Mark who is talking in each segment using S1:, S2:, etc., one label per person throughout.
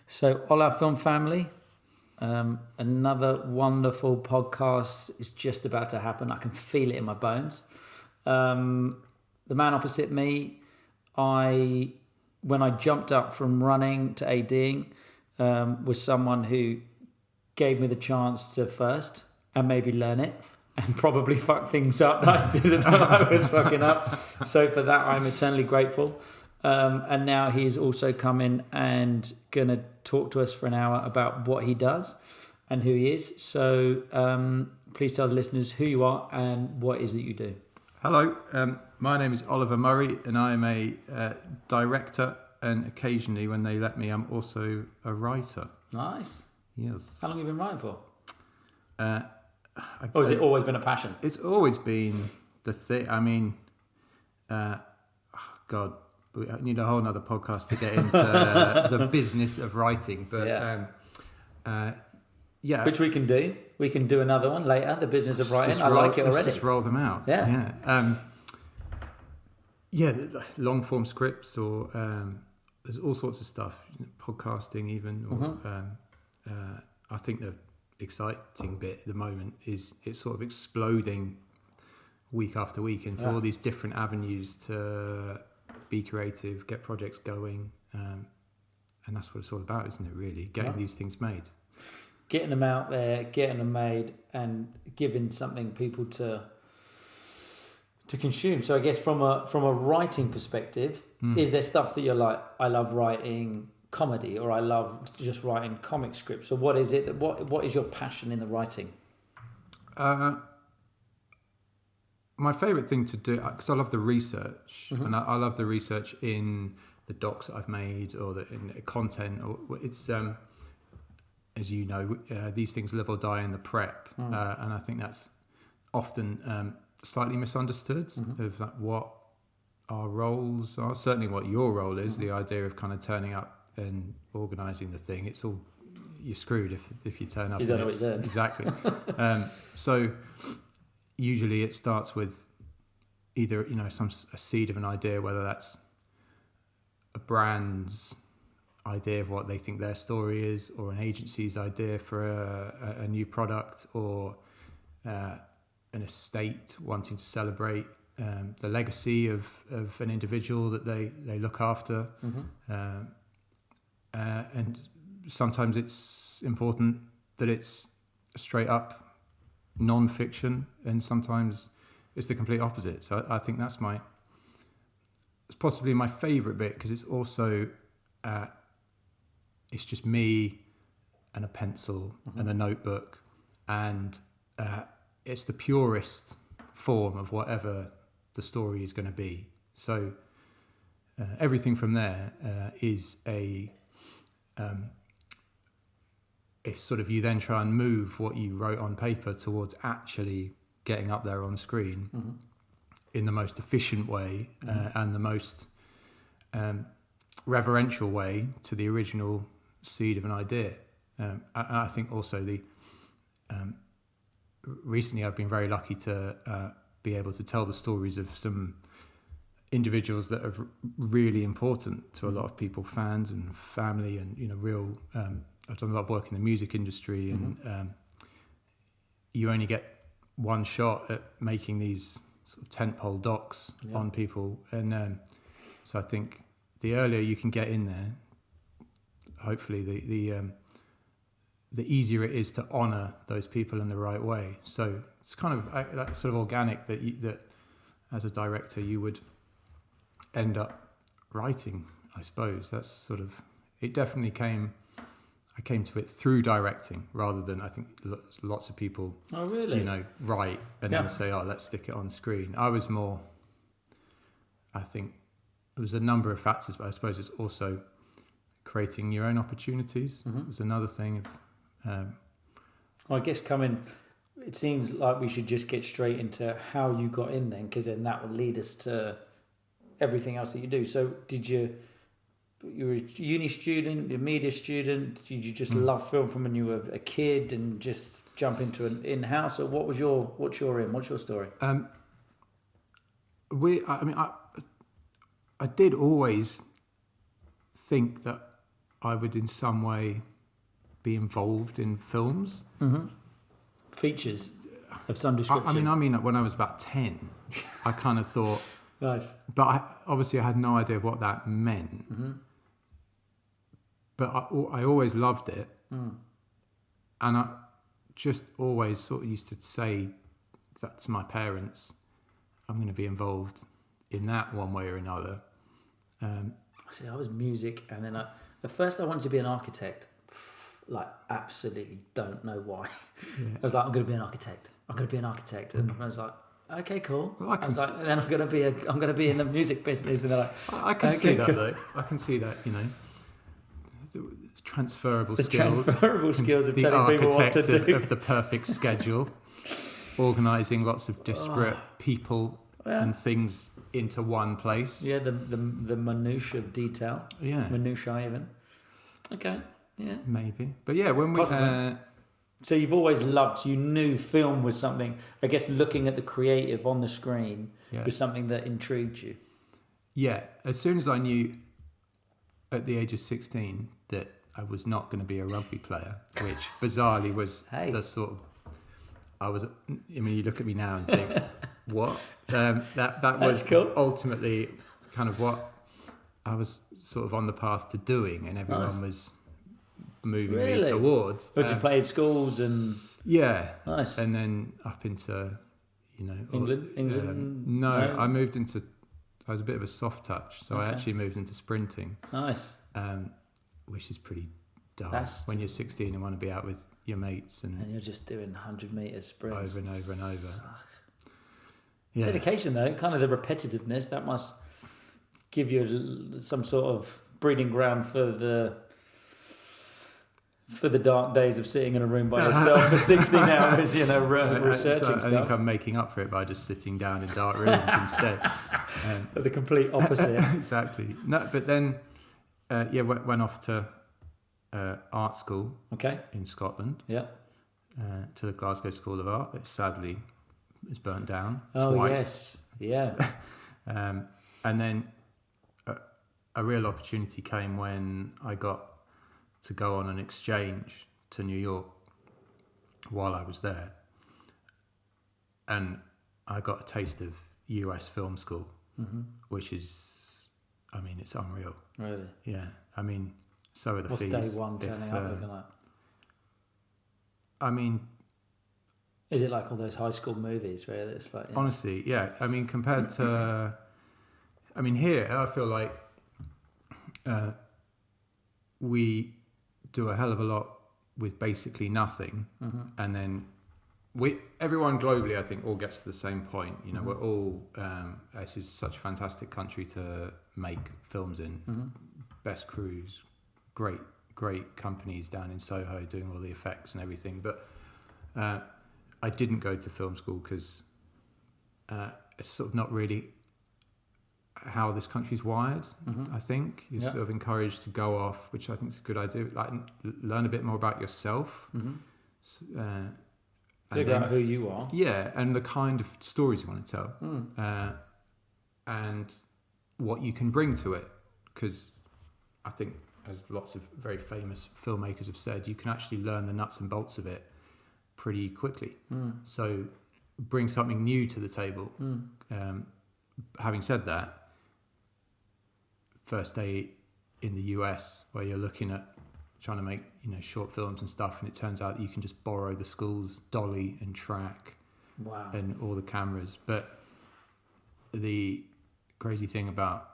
S1: So, Ollie Film Family, another wonderful podcast is just about to happen. I can feel it in my bones. The man opposite me, when I jumped up from running to ADing, was someone who gave me the chance to first and maybe learn it and probably fuck things up that I didn't know I was fucking up. So for that, I'm eternally grateful. And now he's also coming and going to talk to us for an hour about what he does and who he is. So please tell the listeners who you are and what it is that you do.
S2: Hello, my name is Oliver Murray and I am a director, and occasionally when they let me, I'm also a writer.
S1: Nice.
S2: Yes.
S1: How long have you been writing for? Or has it always been a passion?
S2: It's always been the thing. I mean, God, we need a whole nother podcast to get into the business of writing. But yeah.
S1: Which we can do. We can do another one later, the business of writing. I like it already.
S2: Let's just roll them out.
S1: Yeah.
S2: Long form scripts or there's all sorts of stuff, podcasting even. Or, I think the exciting bit at the moment is it's sort of exploding week after week into all these different avenues to be creative, get projects going, and that's what it's all about, isn't it? Really, getting these things made,
S1: getting them out there, getting them made, and giving something people to consume. So I guess from a writing perspective, is there stuff that you're like, I love writing comedy, or I love just writing comic scripts, or what is it? What is your passion in the writing?
S2: My favourite thing to do, because I love the research, and I love the research in the docs that I've made, or in the content. Or it's as you know, these things live or die in the prep, and I think that's often slightly misunderstood of like what our roles are. Certainly, what your role is. The idea of kind of turning up and organising the thing. It's all, you're screwed if you turn up.
S1: You don't know what you're doing.
S2: Exactly. So usually it starts with either a seed of an idea, whether that's a brand's idea of what they think their story is, or an agency's idea for a new product, or an estate wanting to celebrate the legacy of an individual that they look after. And sometimes it's important that it's straight up non-fiction, and sometimes it's the complete opposite. So I think it's possibly my favourite bit, because it's also it's just me and a pencil and a notebook, and it's the purest form of whatever the story is going to be. So everything from there is it's sort of, you then try and move what you wrote on paper towards actually getting up there on screen in the most efficient way and the most reverential way to the original seed of an idea. And I think also recently I've been very lucky to be able to tell the stories of some individuals that are really important to a lot of people, fans and family, and real. I've done a lot of work in the music industry, and you only get one shot at making these sort of tentpole docs on people, and so I think the earlier you can get in there, hopefully the easier it is to honour those people in the right way. So it's kind of that sort of organic that as a director you would end up writing, I suppose. That's sort of, it definitely I came to it through directing, rather than, I think lots of people write and then say, let's stick it on screen. I was more, I think there was a number of factors, but I suppose it's also creating your own opportunities. There's another thing of
S1: I guess it seems like we should just get straight into how you got in then, because then that will lead us to everything else that you do. So you were a uni student, a media student, did you just love film from when you were a kid and just jump into an in-house, or what's your story?
S2: I did always think that I would in some way be involved in films.
S1: Features of some description.
S2: I mean, when I was about 10, I kind of thought,
S1: Nice.
S2: but obviously I had no idea what that meant. But I always loved it. And I just always sort of used to say that to my parents, I'm going to be involved in that one way or another.
S1: See, I was music, and then at first I wanted to be an architect. Like, absolutely don't know why.
S2: Yeah.
S1: I was like, I'm going to be an architect. And I was like, okay, cool.
S2: Well,
S1: I was like, and then I'm going to be in the music business, and they're like,
S2: I can see that though. I can see that, the transferable skills.
S1: Transferable skills of telling people what to do.
S2: Of the perfect schedule, organising lots of disparate people and things into one place.
S1: Yeah, the minutiae of detail.
S2: Yeah.
S1: Minutiae even. Okay, yeah.
S2: Maybe. But yeah, when we...
S1: So you've always loved, you knew film was something, I guess looking at the creative on the screen was something that intrigued you.
S2: Yeah, as soon as I knew at the age of 16 that I was not going to be a rugby player, which bizarrely was the sort of... you look at me now and think, what? That was
S1: cool.
S2: Ultimately kind of what I was sort of on the path to doing, and everyone was moving me towards.
S1: But you played schools and...
S2: Yeah.
S1: Nice.
S2: And then up into,
S1: England?
S2: No, I moved into... I was a bit of a soft touch, so I actually moved into sprinting.
S1: Nice.
S2: Which is pretty dull when you're 16 and want to be out with your mates. And
S1: you're just doing 100 metre sprints.
S2: Over and over and over.
S1: Yeah. Dedication, though, kind of the repetitiveness, that must give you some sort of breeding ground for the dark days of sitting in a room by yourself for 16 hours, researching stuff.
S2: I think I'm making up for it by just sitting down in dark rooms instead.
S1: The complete opposite.
S2: Exactly. No, but then, went off to art school in Scotland. Yeah. To the Glasgow School of Art, which sadly is burnt down twice.
S1: Yes. Yeah.
S2: And then a real opportunity came when I got to go on an exchange to New York while I was there. And I got a taste of US film school, which is, it's unreal.
S1: Really?
S2: Yeah. So are the
S1: fees. What's day one turning up looking like? Is it like all those high school movies where it's like...
S2: Honestly, yeah. Compared to... here, I feel like we do a hell of a lot with basically nothing, and then everyone globally, I think, all gets to the same point. We're all this is such a fantastic country to make films in. Best crews, great companies down in Soho doing all the effects and everything. But I didn't go to film school because it's sort of not really how this country's wired. I think you're sort of encouraged to go off, which I think is a good idea. Like learn a bit more about yourself,
S1: figure out who you are.
S2: Yeah, and the kind of stories you want to tell, and what you can bring to it. Because I think, as lots of very famous filmmakers have said, you can actually learn the nuts and bolts of it pretty quickly. So bring something new to the table. Having said that, first day in the US where you're looking at trying to make short films and stuff, and it turns out that you can just borrow the school's dolly and track and all the cameras. But the crazy thing about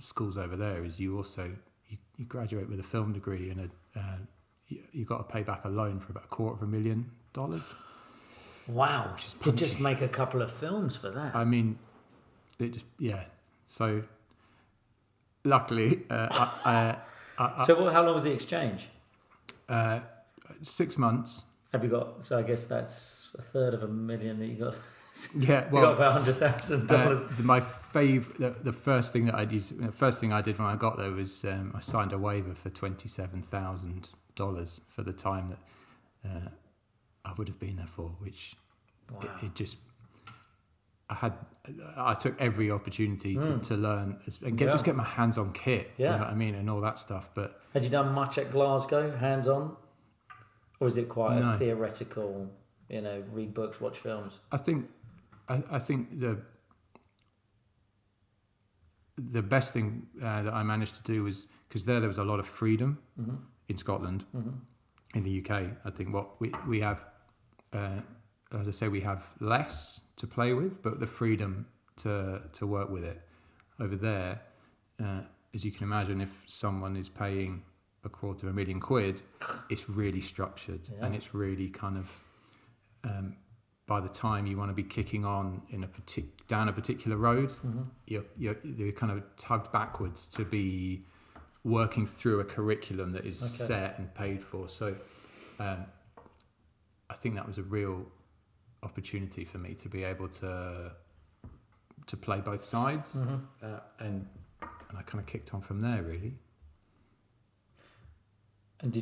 S2: schools over there is you also you graduate with a film degree and you got to pay back a loan for about $250,000.
S1: Wow, which is could just make a couple of films for that.
S2: So luckily,
S1: so how long was the exchange?
S2: 6 months.
S1: Have you got? So I guess that's $350,000 that you got.
S2: Yeah,
S1: well, you got about $100,000.
S2: My favourite, the first thing that the first thing I did when I got there was I signed a waiver for $27,000 for the time that I would have been there for, which it just I took every opportunity to learn and just get my hands on kit. You know what I mean, and all that stuff. But
S1: had you done much at Glasgow, hands on, or was it quite
S2: No.
S1: a theoretical? Read books, watch films.
S2: I think the best thing that I managed to do was, because there was a lot of freedom in Scotland, in the UK. I think what we have, as I say, we have less to play with, but the freedom to work with it. Over there, as you can imagine, if someone is paying £250,000, it's really structured, and it's really kind of, by the time you want to be kicking on in down a particular road, you're kind of tugged backwards to be working through a curriculum that is set and paid for. So I think that was a real opportunity for me to be able to play both sides, and I kind of kicked on from there, really.
S1: And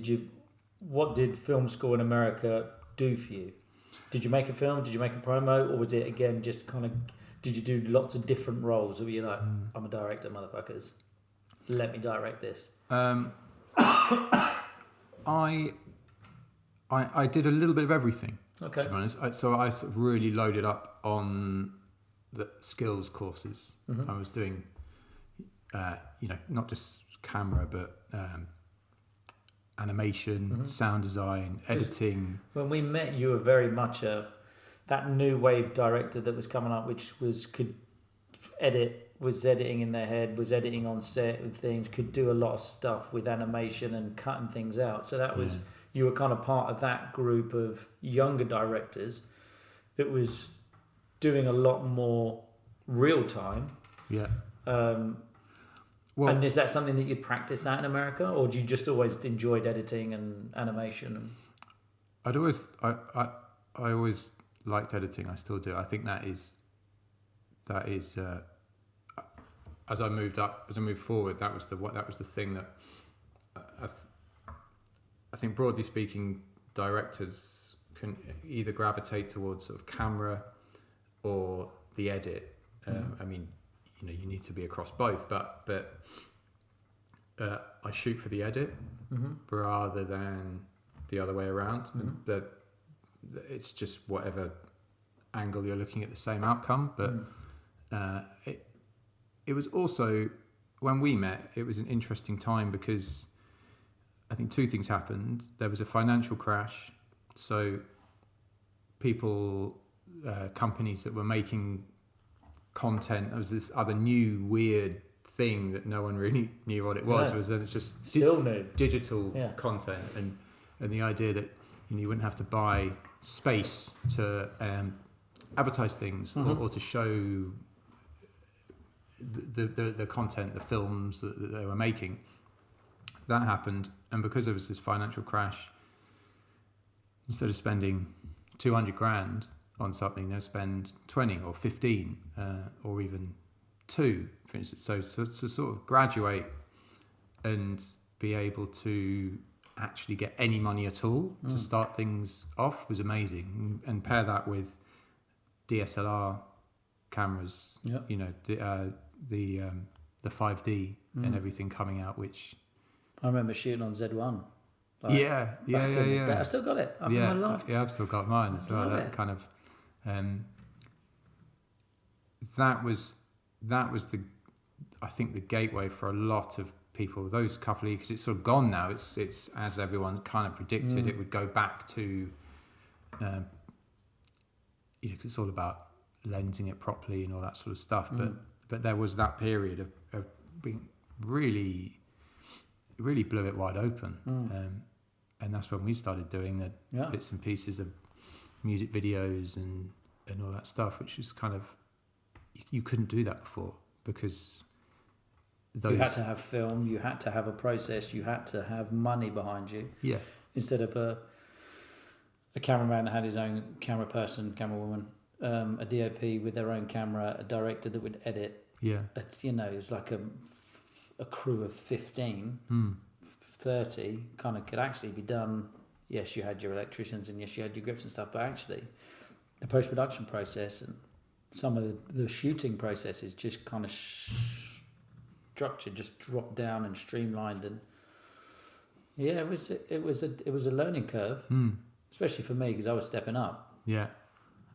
S1: what did film school in America do for you? Did you make a film? Did you make a promo? Or was it, again, just kind of, did you do lots of different roles? Or were you like, I'm a director, motherfuckers, let me direct this?
S2: I did a little bit of everything, to be honest. So I sort of really loaded up on the skills courses. I was doing, not just camera, but animation, sound design, editing.
S1: When we met, you were very much that new wave director that was coming up, which could edit, was editing in their head, was editing on set with things, could do a lot of stuff with animation and cutting things out. So that was, you were kind of part of that group of younger directors that was doing a lot more real time. Yeah. And is that something that you'd practice that in America, or do you just always enjoyed editing and animation?
S2: I always liked editing. I still do. I think that is as I moved forward, that was the thing that I think, broadly speaking, directors can either gravitate towards sort of camera or the edit. I mean, you need to be across both, but I shoot for the edit rather than the other way around. It's just whatever angle you're looking at the same outcome. But it was also, when we met, it was an interesting time because I think two things happened. There was a financial crash, so companies that were making content, there was this other new weird thing that no one really knew what it was. It was just
S1: still new
S2: digital content, and the idea that you wouldn't have to buy space to advertise things or to show the content, the films that they were making. That happened, and because there was this financial crash, instead of spending $200,000 on something, they'll spend 20 or 15 or even 2, for instance. So to sort of graduate and be able to actually get any money at all to start things off was amazing, and pair that with DSLR cameras, the 5D and everything coming out, which
S1: I remember shooting on Z1.
S2: Yeah.
S1: I've still got it. I loved.
S2: Yeah, I've still got mine as well. That kind of, that was I think the gateway for a lot of people. Those couple of, because it's sort of gone now. It's as everyone kind of predicted, it would go back to, it's all about lensing it properly and all that sort of stuff. But there was that period of being really blew it wide open. And that's when we started doing the bits and pieces of music videos and all that stuff, which is kind of, you couldn't do that before because
S1: you had to have film, you had to have a process, you had to have money behind you. Yeah. Instead of a cameraman that had his own camera person, camera woman, a DOP with their own camera, a director that would edit. Yeah. It was like a crew of 15. 30 kind of could actually be done. Yes, you had your electricians and yes, you had your grips and stuff, but actually the post-production process and some of the shooting process is just kind of structured, just dropped down and streamlined, and yeah, it was a learning curve, especially for me because I was stepping up.
S2: Yeah.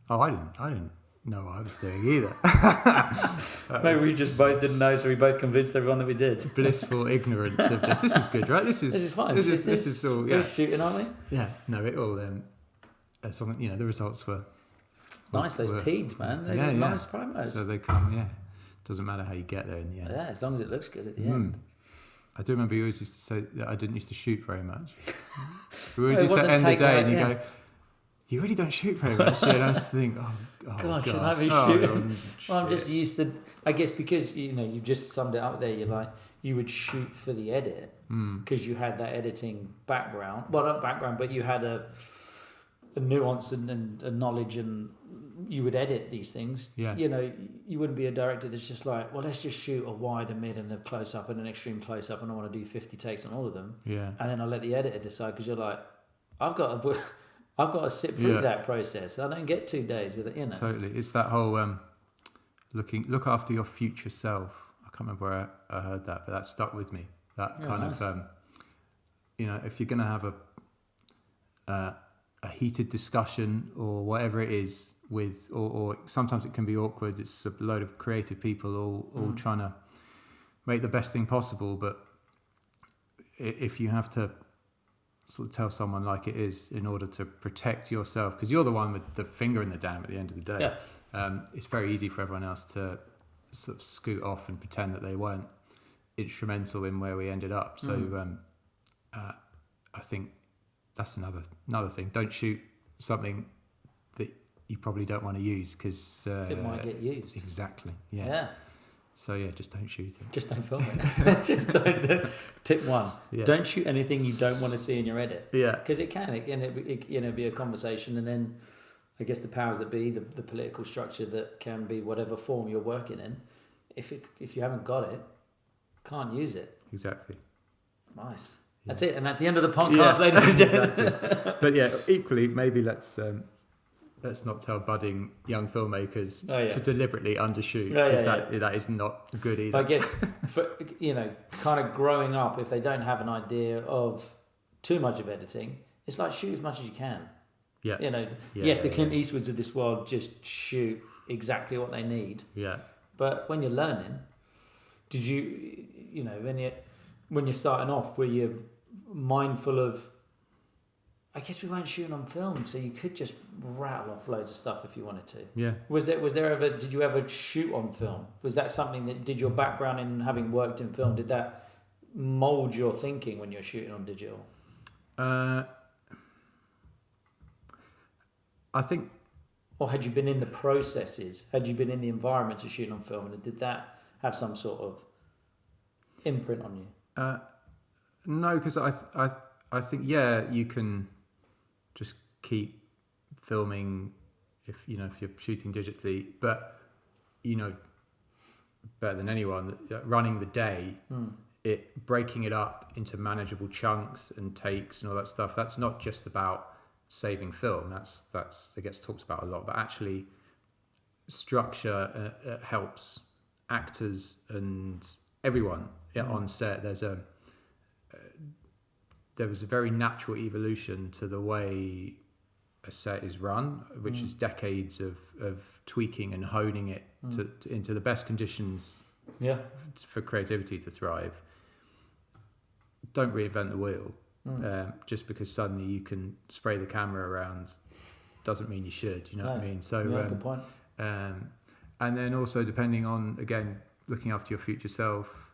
S2: Oh, I didn't know what I was doing either.
S1: Maybe we just both didn't know, so we both convinced everyone that we did.
S2: Blissful ignorance of just, this is good, right? This is
S1: fine.
S2: This is all. Yeah.
S1: We're shooting, aren't we?
S2: Yeah. No, it all. As long, the results were
S1: nice. Those teeds, man. They look nice primos.
S2: So they come. Yeah. Doesn't matter how you get there in the end.
S1: Yeah, as long as it looks good at the end.
S2: I do remember you always used to say that I didn't used to shoot very much. We always used to end the day and you go, you really don't shoot very much. And I just think, God,
S1: should I be shooting? Well, I'm just used to, I guess because, you just summed it up there. You're like, you would shoot for the edit because you had that editing background. Well, not background, but you had a nuance and a knowledge, and you would edit these things.
S2: Yeah.
S1: You wouldn't be a director that's just like, well, let's just shoot a wide, a mid, and a close up and an extreme close up, and I want to do 50 takes on all of them.
S2: Yeah.
S1: And then I'll let the editor decide, because you're like, I've got to sit through that process. I don't get 2 days with it,
S2: Totally. It's that whole look after your future self. I can't remember where I heard that, but that stuck with me. That kind of, if you're going to have a heated discussion or whatever it is with, or sometimes it can be awkward. It's a load of creative people all trying to make the best thing possible. But if you have to sort of tell someone like it is in order to protect yourself, because you're the one with the finger in the dam at the end of the day. Yeah. It's very easy for everyone else to sort of scoot off and pretend that they weren't instrumental in where we ended up. So I think that's another thing. Don't shoot something that you probably don't want to use, because
S1: it might get used.
S2: Exactly. Yeah. So just don't shoot it.
S1: Just don't film it. Just don't. Tip 1: don't shoot anything you don't want to see in your edit.
S2: Yeah.
S1: Because it can be a conversation, and then I guess the powers that be, the political structure that can be whatever form you're working in. If you haven't got it, can't use it.
S2: Exactly.
S1: Nice. Yeah. That's it, and that's the end of the podcast, ladies and gentlemen.
S2: Exactly. But equally, maybe let's not tell budding young filmmakers to deliberately undershoot, because that is not good either.
S1: I guess for kind of growing up, if they don't have an idea of too much of editing, it's like shoot as much as you can.
S2: Yeah.
S1: Yes, the Clint Eastwoods of this world just shoot exactly what they need.
S2: Yeah.
S1: But when you're learning, did you when you're starting off, were you mindful of? I guess we weren't shooting on film, so you could just rattle off loads of stuff if you wanted to.
S2: Yeah.
S1: Did you ever shoot on film? Was that something that, did your background in having worked in film, did that mould your thinking when you're shooting on digital?
S2: I think...
S1: Or had you been in the processes? Had you been in the environment of shooting on film, and did that have some sort of imprint on you?
S2: No, because I think, you can just keep filming if you're shooting digitally, but better than anyone, running the day, breaking it up into manageable chunks and takes and all that stuff. That's not just about saving film. That's it gets talked about a lot, but actually structure helps actors and everyone on set. There was a very natural evolution to the way a set is run, which is decades of tweaking and honing it into the best conditions for creativity to thrive. Don't reinvent the wheel. Just because suddenly you can spray the camera around doesn't mean you should, what I mean? So,
S1: good point.
S2: And then also, depending on, again, looking after your future self,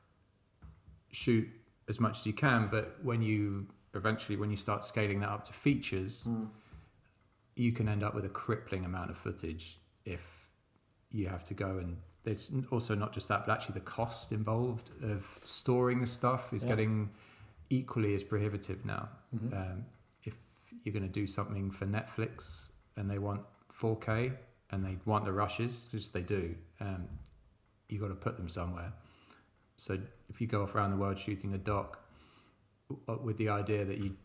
S2: shoot as much as you can, but when you start scaling that up to features, you can end up with a crippling amount of footage if you have to go, and it's also not just that, but actually the cost involved of storing the stuff is getting equally as prohibitive now. If you're going to do something for Netflix and they want 4K and they want the rushes, which they do, you got to put them somewhere. So if you go off around the world shooting a doc with the idea that you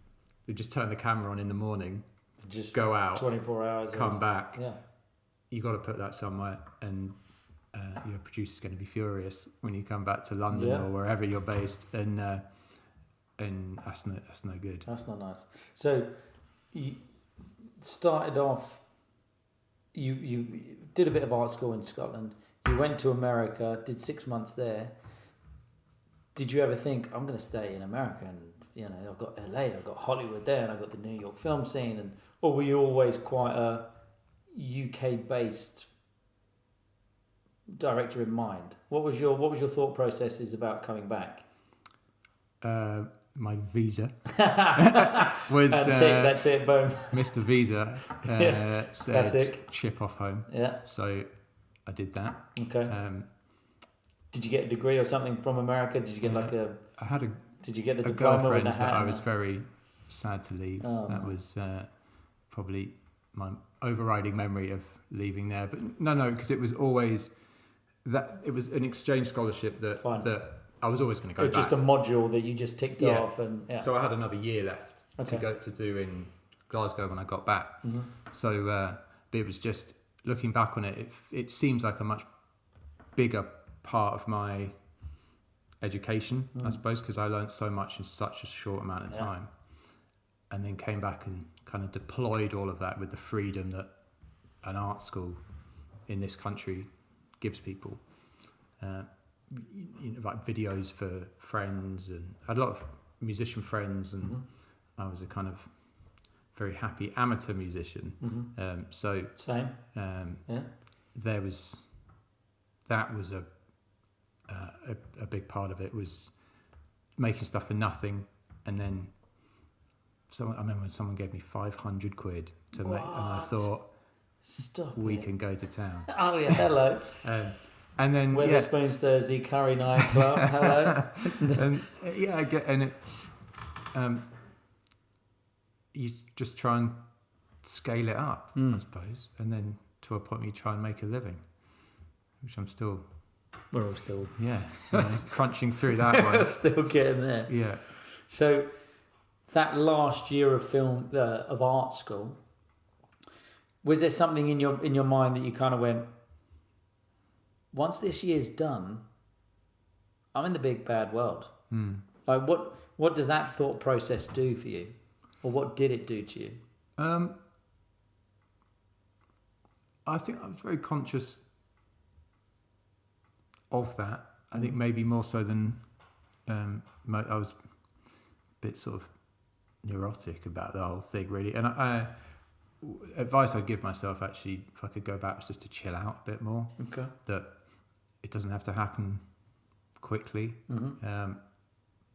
S2: just turn the camera on in the morning, just go out
S1: 24 hours,
S2: come back, you got to put that somewhere, and your producer's going to be furious when you come back to London or wherever you're based, and that's no good.
S1: That's not nice. So you started off. You did a bit of art school in Scotland. You went to America, did 6 months there. Did you ever think, I'm going to stay in America, and I've got LA, I've got Hollywood there, and I've got the New York film scene, or were you always quite a UK based director in mind? What was your thought processes about coming back?
S2: My visa was
S1: that's it, boom.
S2: Mr. Visa said
S1: Classic.
S2: ship off home.
S1: Yeah.
S2: So I did that.
S1: Okay. Did you get a degree or something from America? Did you get
S2: I had
S1: Did you get the
S2: a
S1: diploma
S2: girlfriend
S1: with the hat?
S2: that I was very sad to leave. That was probably my overriding memory of leaving there. But no, because it was always that it was an exchange scholarship that I was always going to go back.
S1: Just a module that you just ticked off, and
S2: So I had another year left to do in Glasgow when I got back.
S1: Mm-hmm.
S2: So but it was just looking back on it. It seems like a much bigger part of my education, I suppose, because I learned so much in such a short amount of time, and then came back and kind of deployed all of that with the freedom that an art school in this country gives people. Like videos for friends, and I had a lot of musician friends, and I was a kind of very happy amateur musician. So
S1: same.
S2: That was a big part of it, was making stuff for nothing, and then I remember when someone gave me 500 quid to make, and I thought, we can go to town.
S1: Oh yeah, hello.
S2: And then
S1: Wetherspoons Thursday, Curry Night Club. Hello.
S2: You just try and scale it up, I suppose, and then to a point where you try and make a living, which I'm still.
S1: We're all still
S2: crunching through that one.
S1: We're still getting there.
S2: Yeah.
S1: So that last year of film of art school, was there something in your mind that you kind of went, once this year's done, I'm in the big bad world? Like what does that thought process do for you, or what did it do to you?
S2: I think I was very conscious of that. I think maybe more so than I was a bit sort of neurotic about the whole thing, really. And advice I'd give myself, actually, if I could go back, was just to chill out a bit more.
S1: Okay.
S2: That it doesn't have to happen quickly.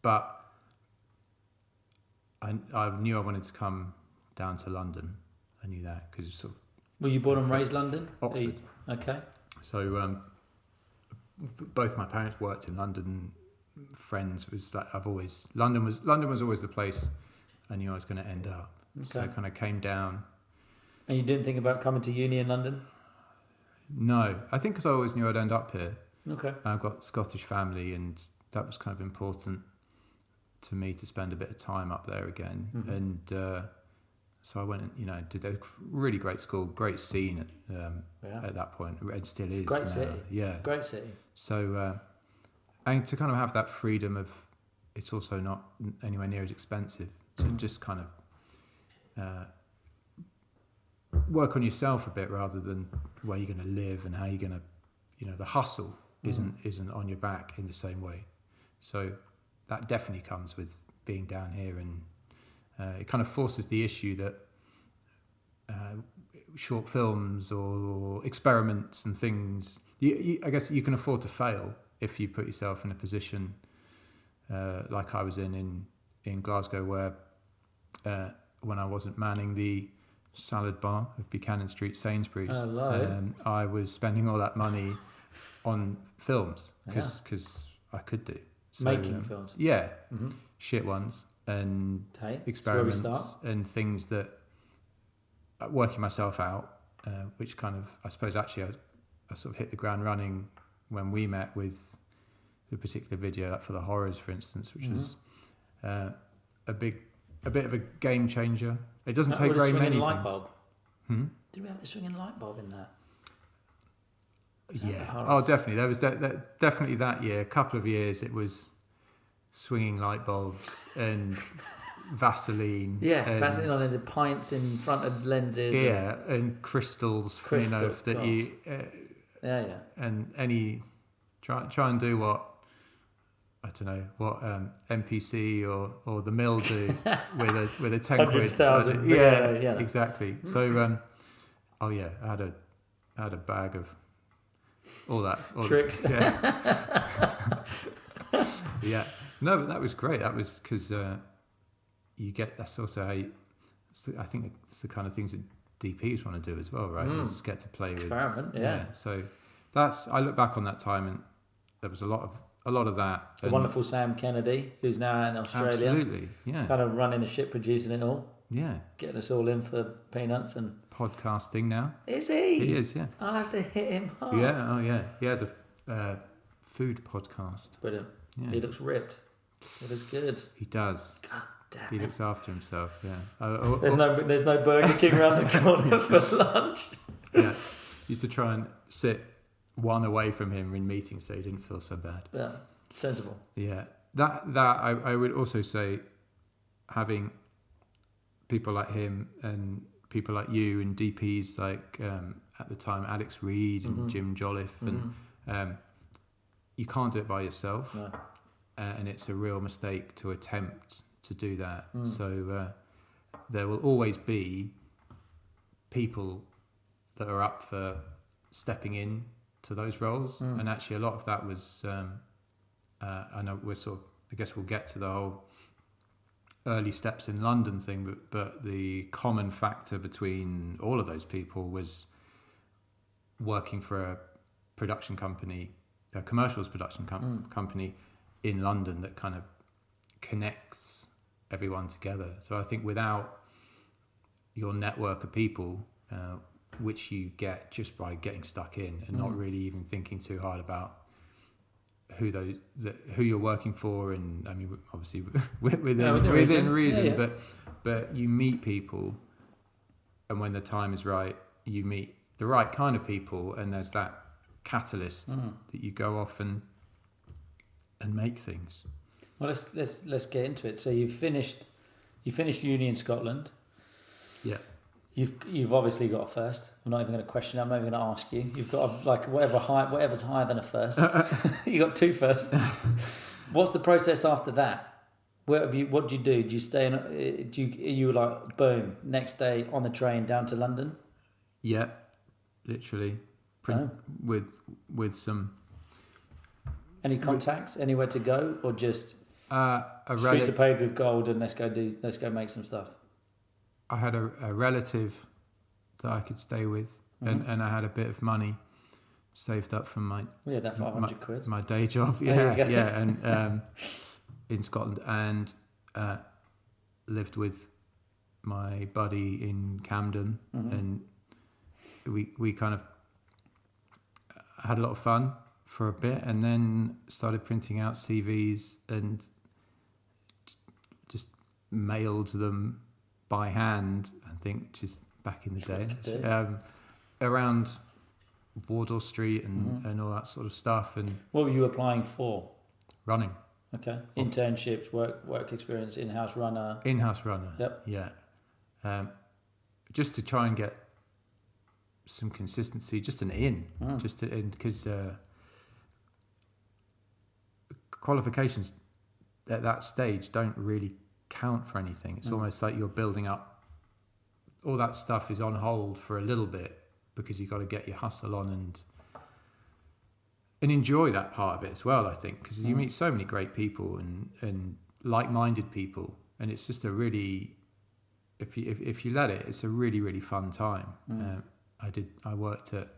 S2: But I knew I wanted to come down to London. I knew that because it's sort of.
S1: Were you born and raised London?
S2: Oxford.
S1: Okay.
S2: So both my parents worked in London. Friends was like London was always the place I knew I was going to end up. Okay. So I kind of came down.
S1: And you didn't think about coming to uni in London?
S2: No, I think because I always knew I'd end up here.
S1: Okay.
S2: I've got Scottish family, and that was kind of important to me to spend a bit of time up there again. And so I went and did a really great school, great scene at that point. It still is.
S1: Great city.
S2: Yeah.
S1: Great city.
S2: So and to kind of have that freedom of, it's also not anywhere near as expensive. So just kind of work on yourself a bit rather than where you're going to live and how you're going to, the hustle isn't on your back in the same way. So that definitely comes with being down here, and it kind of forces the issue that short films or experiments and things, I guess you can afford to fail if you put yourself in a position like I was in Glasgow, where when I wasn't manning the salad bar of Buchanan Street Sainsbury's, I was spending all that money on films because I could do. So,
S1: making films.
S2: Yeah, shit ones and experiments and things that working myself out, which kind of, I suppose actually I sort of hit the ground running when we met with the particular video, like for the horrors, for instance, which was a bit of a game changer. It doesn't take very many things.
S1: Bulb? Did we have the swinging light bulb in that?
S2: Yeah. Oh, definitely. There was definitely that year. A couple of years, it was swinging light bulbs and Vaseline.
S1: Yeah,
S2: and,
S1: Vaseline on the pints in front of lenses.
S2: Yeah, and crystals. That
S1: gosh.
S2: you.
S1: Yeah.
S2: And try and do what. I don't know what MPC or the Mill do with a 10 quid.
S1: 100,000.
S2: Yeah, exactly. So, I had a bag of all that
S1: tricks.
S2: Yeah. No, but that was great. That was because you get. That's also how. I think it's the kind of things that DPs want to do as well, right? Is get to play with
S1: experiment. Yeah.
S2: So I look back on that time, and there was a lot of that.
S1: The wonderful Sam Kennedy, who's now in Australia.
S2: Absolutely, yeah.
S1: Kind of running the ship, producing it all.
S2: Yeah.
S1: Getting us all in for peanuts and...
S2: Podcasting now.
S1: Is he?
S2: He is, yeah.
S1: I'll have to hit him hard.
S2: Yeah, oh yeah. He has a food podcast.
S1: Brilliant.
S2: Yeah.
S1: He looks ripped. He looks good.
S2: He does.
S1: God damn
S2: He
S1: it.
S2: looks after himself, yeah.
S1: There's no Burger King around the corner for lunch.
S2: Yeah. Used to try and sit one away from him in meetings so he didn't feel so bad.
S1: Yeah. Sensible.
S2: Yeah. That I would also say having people like him and people like you and DPs like at the time Alex Reed and Jim Jolliffe and you can't do it by yourself.
S1: No.
S2: And it's a real mistake to attempt to do that. So there will always be people that are up for stepping in to those roles, and actually a lot of that was I know I guess we'll get to the whole early steps in London thing, but the common factor between all of those people was working for a production company, a commercials production company in London that kind of connects everyone together. So I think without your network of people, which you get just by getting stuck in and not really even thinking too hard about who you're working for, and I mean obviously within reason. But you meet people, and when the time is right, you meet the right kind of people, and there's that catalyst that you go off and make things.
S1: Well, let's get into it. So you finished uni in Scotland.
S2: Yeah.
S1: You've obviously got a first. I'm not even going to question it. I'm not even going to ask you. You've got whatever's higher than a first. You got two firsts. What's the process after that? What do you do? Do you stay in? You were like boom, next day on the train down to London?
S2: Yeah, literally. With some.
S1: Any contacts? Anywhere to go, or just streets are paved with gold, and let's go make some stuff.
S2: I had a relative that I could stay with, and I had a bit of money saved up from my
S1: that 500 quid,
S2: my day job, and in Scotland, and lived with my buddy in Camden, and we kind of had a lot of fun for a bit, and then started printing out CVs and just mailed them by hand, I think, just back in the day, around Wardour Street and all that sort of stuff. And
S1: what were you applying for?
S2: Running.
S1: Okay. Internships, work experience, in-house runner.
S2: Yep. Yeah. Just to try and get some consistency, just because qualifications at that stage don't really count for anything. It's almost like you're building up. All that stuff is on hold for a little bit because you've got to get your hustle on and enjoy that part of it as well, I think, because you meet so many great people and like-minded people, and it's just a really, if you let it, it's a really, really fun time. I worked at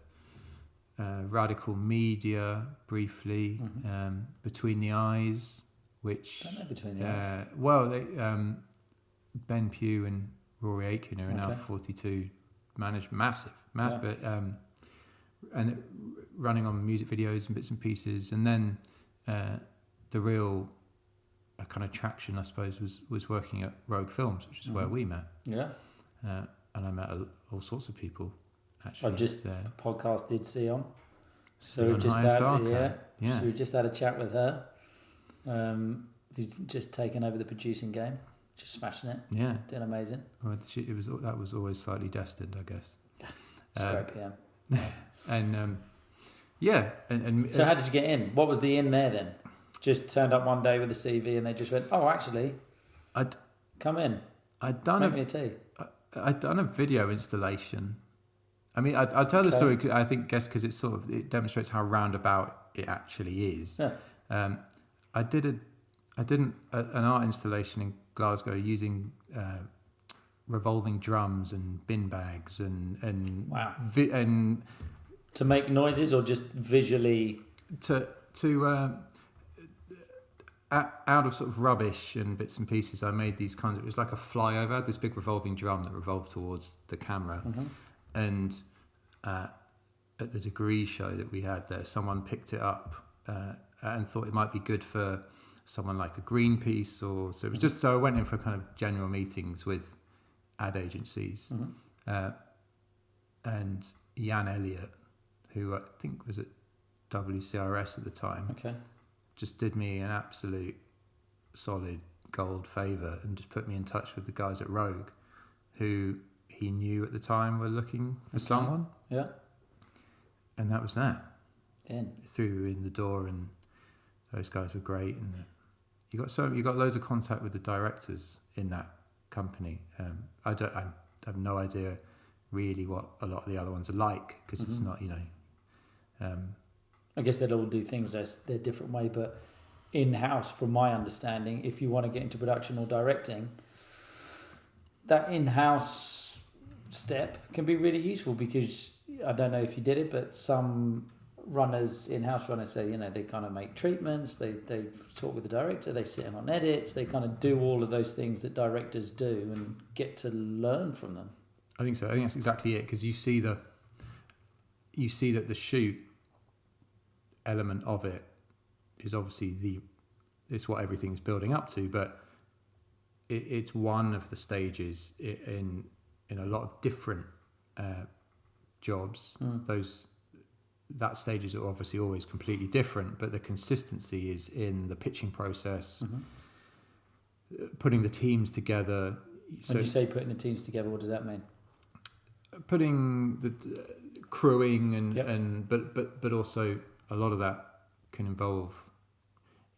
S2: Radical Media briefly, Between the Eyes, which
S1: I don't know Between the Eyes.
S2: Ben Pugh and Rory Aitken are now 42 managed, massive, but and running on music videos and bits and pieces, and then the real kind of traction, I suppose, was working at Rogue Films, which is where we met.
S1: Yeah,
S2: and I met all sorts of people. Actually,
S1: the podcast did see on. So we just had a chat with her. Who's just taken over the producing game, just smashing it.
S2: Yeah,
S1: doing amazing.
S2: Well, that was always slightly destined, I guess.
S1: Great PM.
S2: And
S1: so how did you get in? What was the in there then? Just turned up one day with a CV and they just went, "Oh, actually, come in. Make me a tea."
S2: I'd done a video installation. I mean, I'll tell the story. Because it demonstrates how roundabout it actually is.
S1: Yeah.
S2: I did an art installation in Glasgow using revolving drums and bin bags and
S1: wow.
S2: And
S1: to make noises or just visually
S2: out of sort of rubbish and bits and pieces, I made these kinds of. It was like a flyover, this big revolving drum that revolved towards the camera, and at the degree show that we had there, someone picked it up and thought it might be good for someone like a Greenpeace, or so it was just. So I went in for kind of general meetings with ad agencies, and Jan Elliott, who I think was at WCRS at the time, just did me an absolute solid gold favour and just put me in touch with the guys at Rogue, who he knew at the time were looking for someone.
S1: Yeah.
S2: And that was that.
S1: Through
S2: in the door, and those guys were great. And you got loads of contact with the directors in that company. I have no idea really what a lot of the other ones are like, because it's not,
S1: I guess they'll all do things their different way, but in-house, from my understanding, if you want to get into production or directing, that in-house step can be really useful, because I don't know if you did it, but some in-house runners say, they kind of make treatments, they talk with the director, they sit in on edits, they kind of do all of those things that directors do and get to learn from them.
S2: I think so. I think that's exactly it, because you see that the shoot element of it is obviously it's what everything's building up to, but it's one of the stages in a lot of different jobs. That stages are obviously always completely different, but the consistency is in the pitching process, putting the teams together.
S1: When you say putting the teams together, what does that mean? Putting
S2: the crewing but also a lot of that can involve,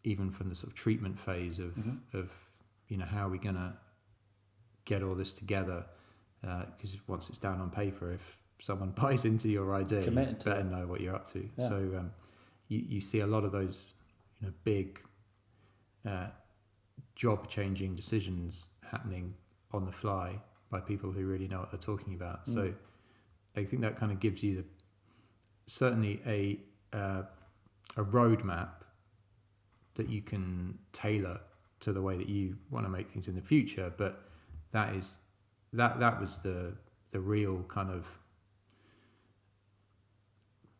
S2: even from the sort of treatment phase of how are we going to get all this together, because once it's down on paper, if someone buys into your idea, you better know what you're up to. Yeah. So you see a lot of those big job changing decisions happening on the fly by people who really know what they're talking about. So I think that kind of gives you certainly a roadmap that you can tailor to the way that you want to make things in the future. But that was the real kind of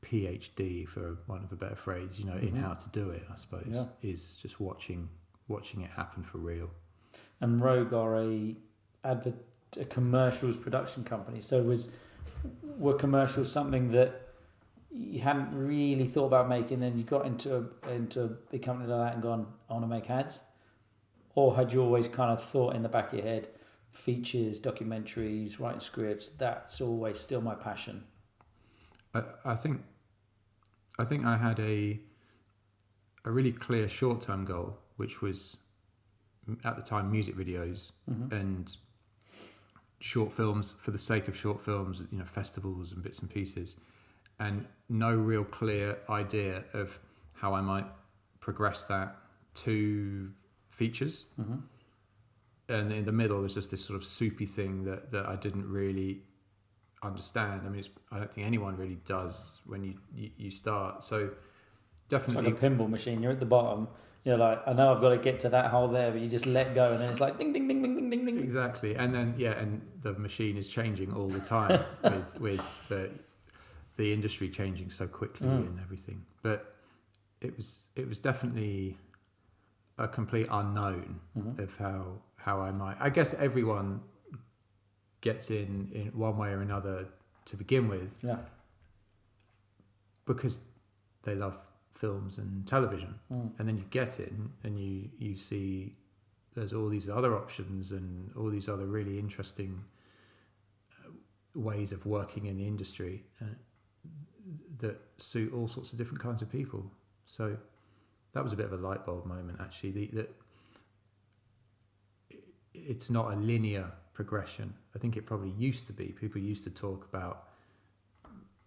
S2: PhD, for want of a better phrase, in how to do it, I suppose, is just watching it happen for real. And
S1: Rogue are a commercials production company. So were commercials something that you hadn't really thought about making, then you got into a big company like that and gone, I want to make ads? Or had you always kind of thought in the back of your head, features, documentaries, writing scripts, that's always still my passion?
S2: I think I had a really clear short-term goal, which was, at the time, music videos and short films for the sake of short films, festivals and bits and pieces, and no real clear idea of how I might progress that to features. And in the middle was just this sort of soupy thing that I didn't really understand. I mean, I don't think anyone really does when you start. So definitely,
S1: it's like a pinball machine. You're at the bottom. You're like, I know I've got to get to that hole there, but you just let go, and then it's like ding, ding, ding, ding, ding, ding, ding.
S2: Exactly, and then and the machine is changing all the time with the industry changing so quickly and everything. But it was definitely a complete unknown of how I might. I guess everyone gets in one way or another to begin with.
S1: Yeah.
S2: Because they love films and television, and then you get in and you see there's all these other options and all these other really interesting ways of working in the industry that suit all sorts of different kinds of people. So that was a bit of a light bulb moment, actually. That it's not a linear progression. I think it probably used to be. People used to talk about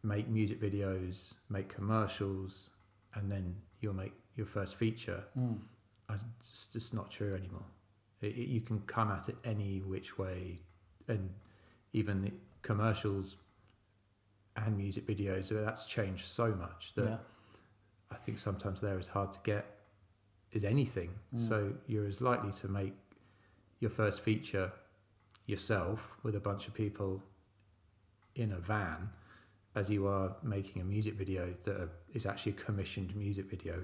S2: make music videos, make commercials, and then you'll make your first feature. It's just not true anymore. You can come at it any which way, and even the commercials and music videos, that's changed so much that I think sometimes they're as hard to get as anything. So you're as likely to make your first feature yourself with a bunch of people in a van as you are making a music video that is actually a commissioned music video.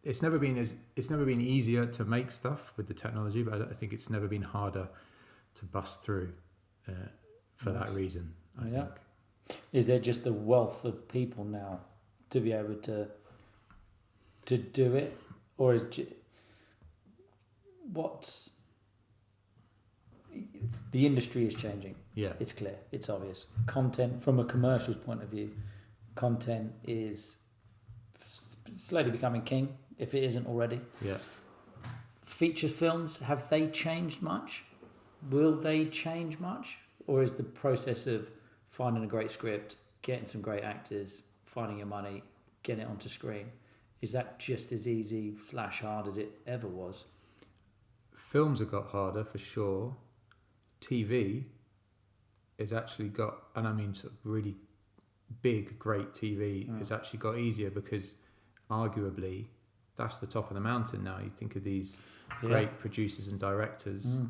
S2: It's never been easier to make stuff with the technology, but I think it's never been harder to bust through for that reason, I think.
S1: Is there just a wealth of people now to be able to do it, or is what's the industry is changing?
S2: Yeah,
S1: it's clear, it's obvious. Content, from a commercials point of view, content is slowly becoming king, if it isn't already.
S2: Yeah.
S1: Feature films, have they changed much? Will they change much? Or is the process of finding a great script, getting some great actors, finding your money, getting it onto screen, is that just as easy / hard as it ever was?
S2: Films have got harder for sure. TV has actually got, and I mean sort of really big, great TV has actually got easier, because arguably that's the top of the mountain now. You think of these great producers and directors.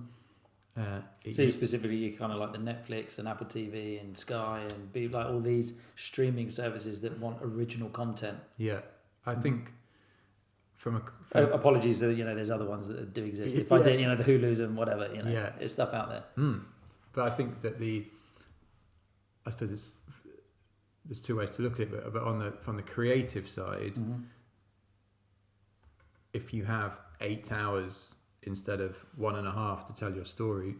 S1: So specifically, you kind of like the Netflix and Apple TV and Sky and be like all these streaming services that want original content.
S2: Yeah, I think
S1: apologies, there's other ones that do exist. If I did, the Hulus and whatever, there's stuff out there.
S2: But I think that I suppose there's two ways to look at it, but from the creative side, if you have 8 hours instead of 1.5 to tell your story,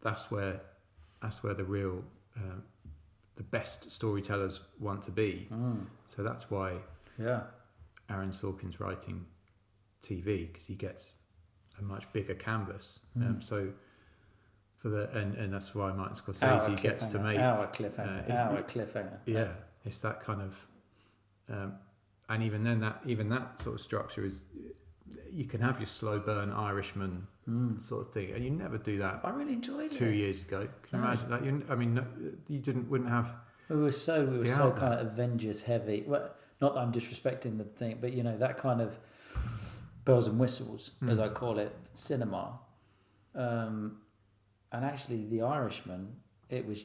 S2: that's where the real the best storytellers want to be. So that's why Aaron Sorkin's writing TV, because he gets a much bigger canvas. So for and that's why Martin Scorsese gets to make
S1: our cliffhanger.
S2: Yeah, it's that kind of, and even then that sort of structure is, you can have your slow burn Irishman sort of thing, and you never do that.
S1: I really enjoyed
S2: 2 years ago. Can you imagine that? You wouldn't have.
S1: We were so kind of Avengers heavy. Well, not that I'm disrespecting the thing, but that kind of bells and whistles, as I call it, cinema. And actually, The Irishman, it was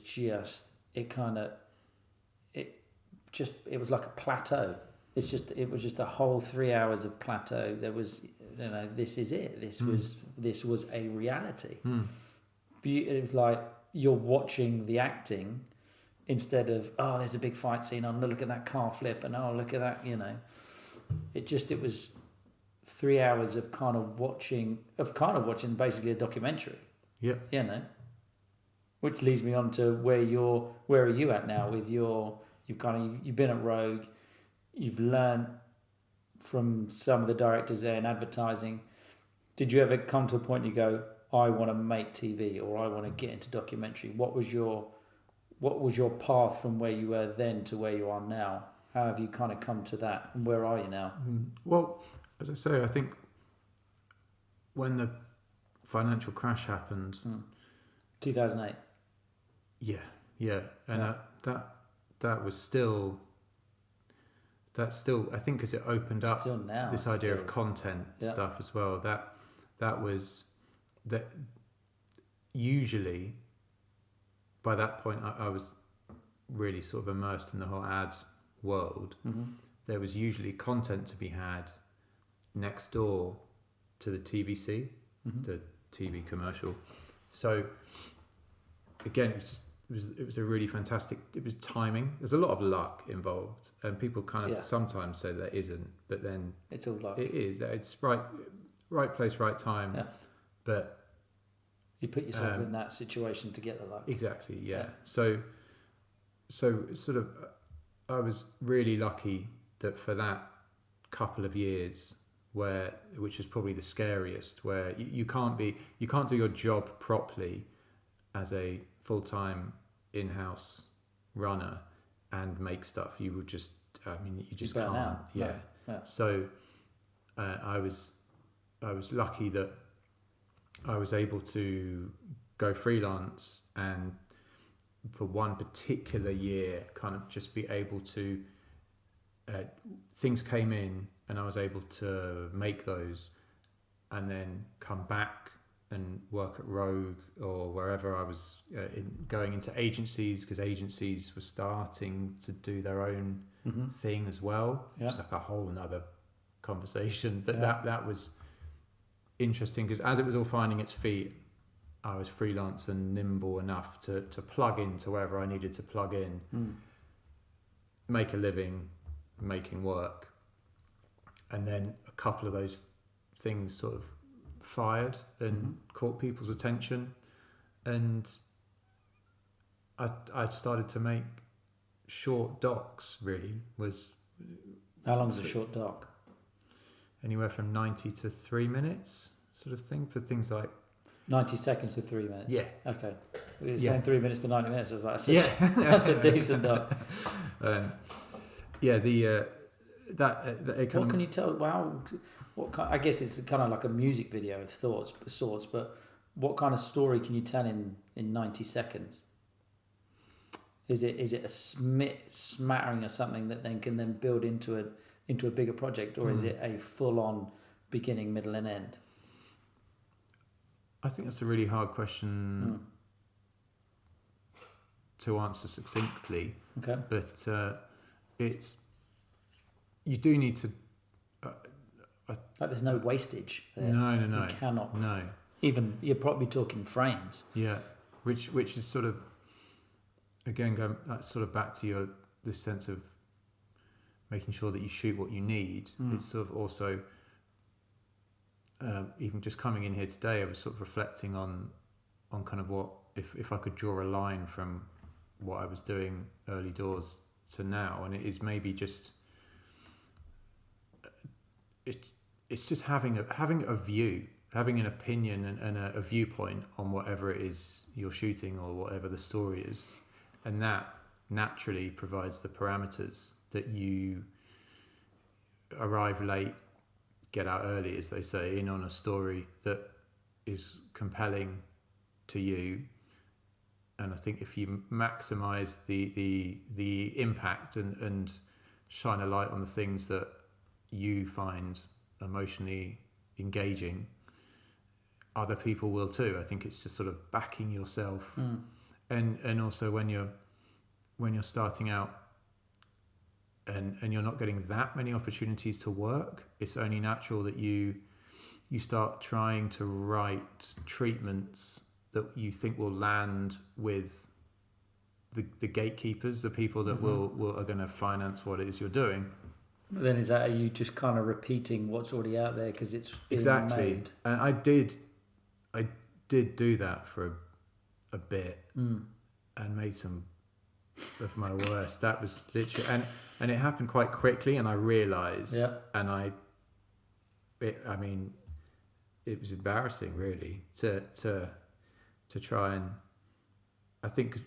S1: like a plateau. It was just a whole 3 hours of plateau. There was, this is it. This was a reality. It was like you're watching the acting instead of, oh, there's a big fight scene. Oh, look at that car flip, and oh, look at that. It was 3 hours of kind of watching basically a documentary.
S2: Yeah.
S1: Which leads me on to where are you at now with you've been at Rogue, you've learned from some of the directors there in advertising. Did you ever come to a point you go, I want to make TV, or I want to get into documentary? What was your path from where you were then to where you are now? How have you kind of come to that, and where are you now?
S2: Well, as I say, I think when the financial crash happened,
S1: 2008.
S2: Yeah, and that was still. That's still, I think, because it opened up this idea of content stuff as well. That was that. Usually, by that point, I was really sort of immersed in the whole ad world. There was usually content to be had next door to the TVC, the TV commercial. So again, it it was a really fantastic. It was timing. There's a lot of luck involved, and people kind of sometimes say there isn't, but then
S1: it's all luck.
S2: It is. It's right place, right time.
S1: Yeah.
S2: But
S1: you put yourself in that situation to get the luck.
S2: Exactly. Yeah. So sort of, I was really lucky that for that couple of years, which is probably the scariest, where you can't do your job properly as a full-time in-house runner and make stuff. You would just, you just can't.
S1: Out.
S2: Yeah.
S1: No.
S2: So I was lucky that I was able to go freelance, and for one particular year, kind of just be able to, things came in and I was able to make those, and then come back and work at Rogue or wherever I was going into agencies, because agencies were starting to do their own thing as well.
S1: Yeah.
S2: It's like a whole another conversation. But that was interesting, because as it was all finding its feet, I was freelance and nimble enough to plug into wherever I needed to plug in, make a living, making work. And then a couple of those things sort of fired and caught people's attention, and I started to make short docs. Really,
S1: how long is a short doc?
S2: Anywhere from 90 to 3 minutes, sort of thing, for things like
S1: 90 seconds to 3 minutes.
S2: Yeah.
S1: Okay. You're saying 3 minutes to 90 minutes. I was like, that's a decent doc. What can you tell? Wow. I guess it's kind of like a music video of sorts, but what kind of story can you tell in 90 seconds? Is it a smattering of something that then can build into a bigger project, or is it a full-on beginning, middle, and end?
S2: I think that's a really hard question to answer succinctly. Okay. But you do need to.
S1: There's no wastage there.
S2: No.
S1: You cannot.
S2: No.
S1: Even you're probably talking frames.
S2: Yeah, which is sort of, again, going sort of back to this sense of making sure that you shoot what you need. It's sort of also, even just coming in here today, I was sort of reflecting on kind of what if I could draw a line from what I was doing early doors to now, and it is maybe just. It's just having a view, having an opinion and a viewpoint on whatever it is you're shooting or whatever the story is, and that naturally provides the parameters that you arrive late, get out early, as they say, in on a story that is compelling to you. And I think if you maximise the impact and shine a light on the things that you find emotionally engaging, other people will too. I think it's just sort of backing yourself, and also when you're starting out and you're not getting that many opportunities to work, it's only natural that you start trying to write treatments that you think will land with the gatekeepers, the people that are going to finance what it is you're doing.
S1: But then are you just kind of repeating what's already out there because it's being made?
S2: And I did do that for a bit and made some of my worst. That was literally, and it happened quite quickly, and I realised, and it was embarrassing really to try and, I think.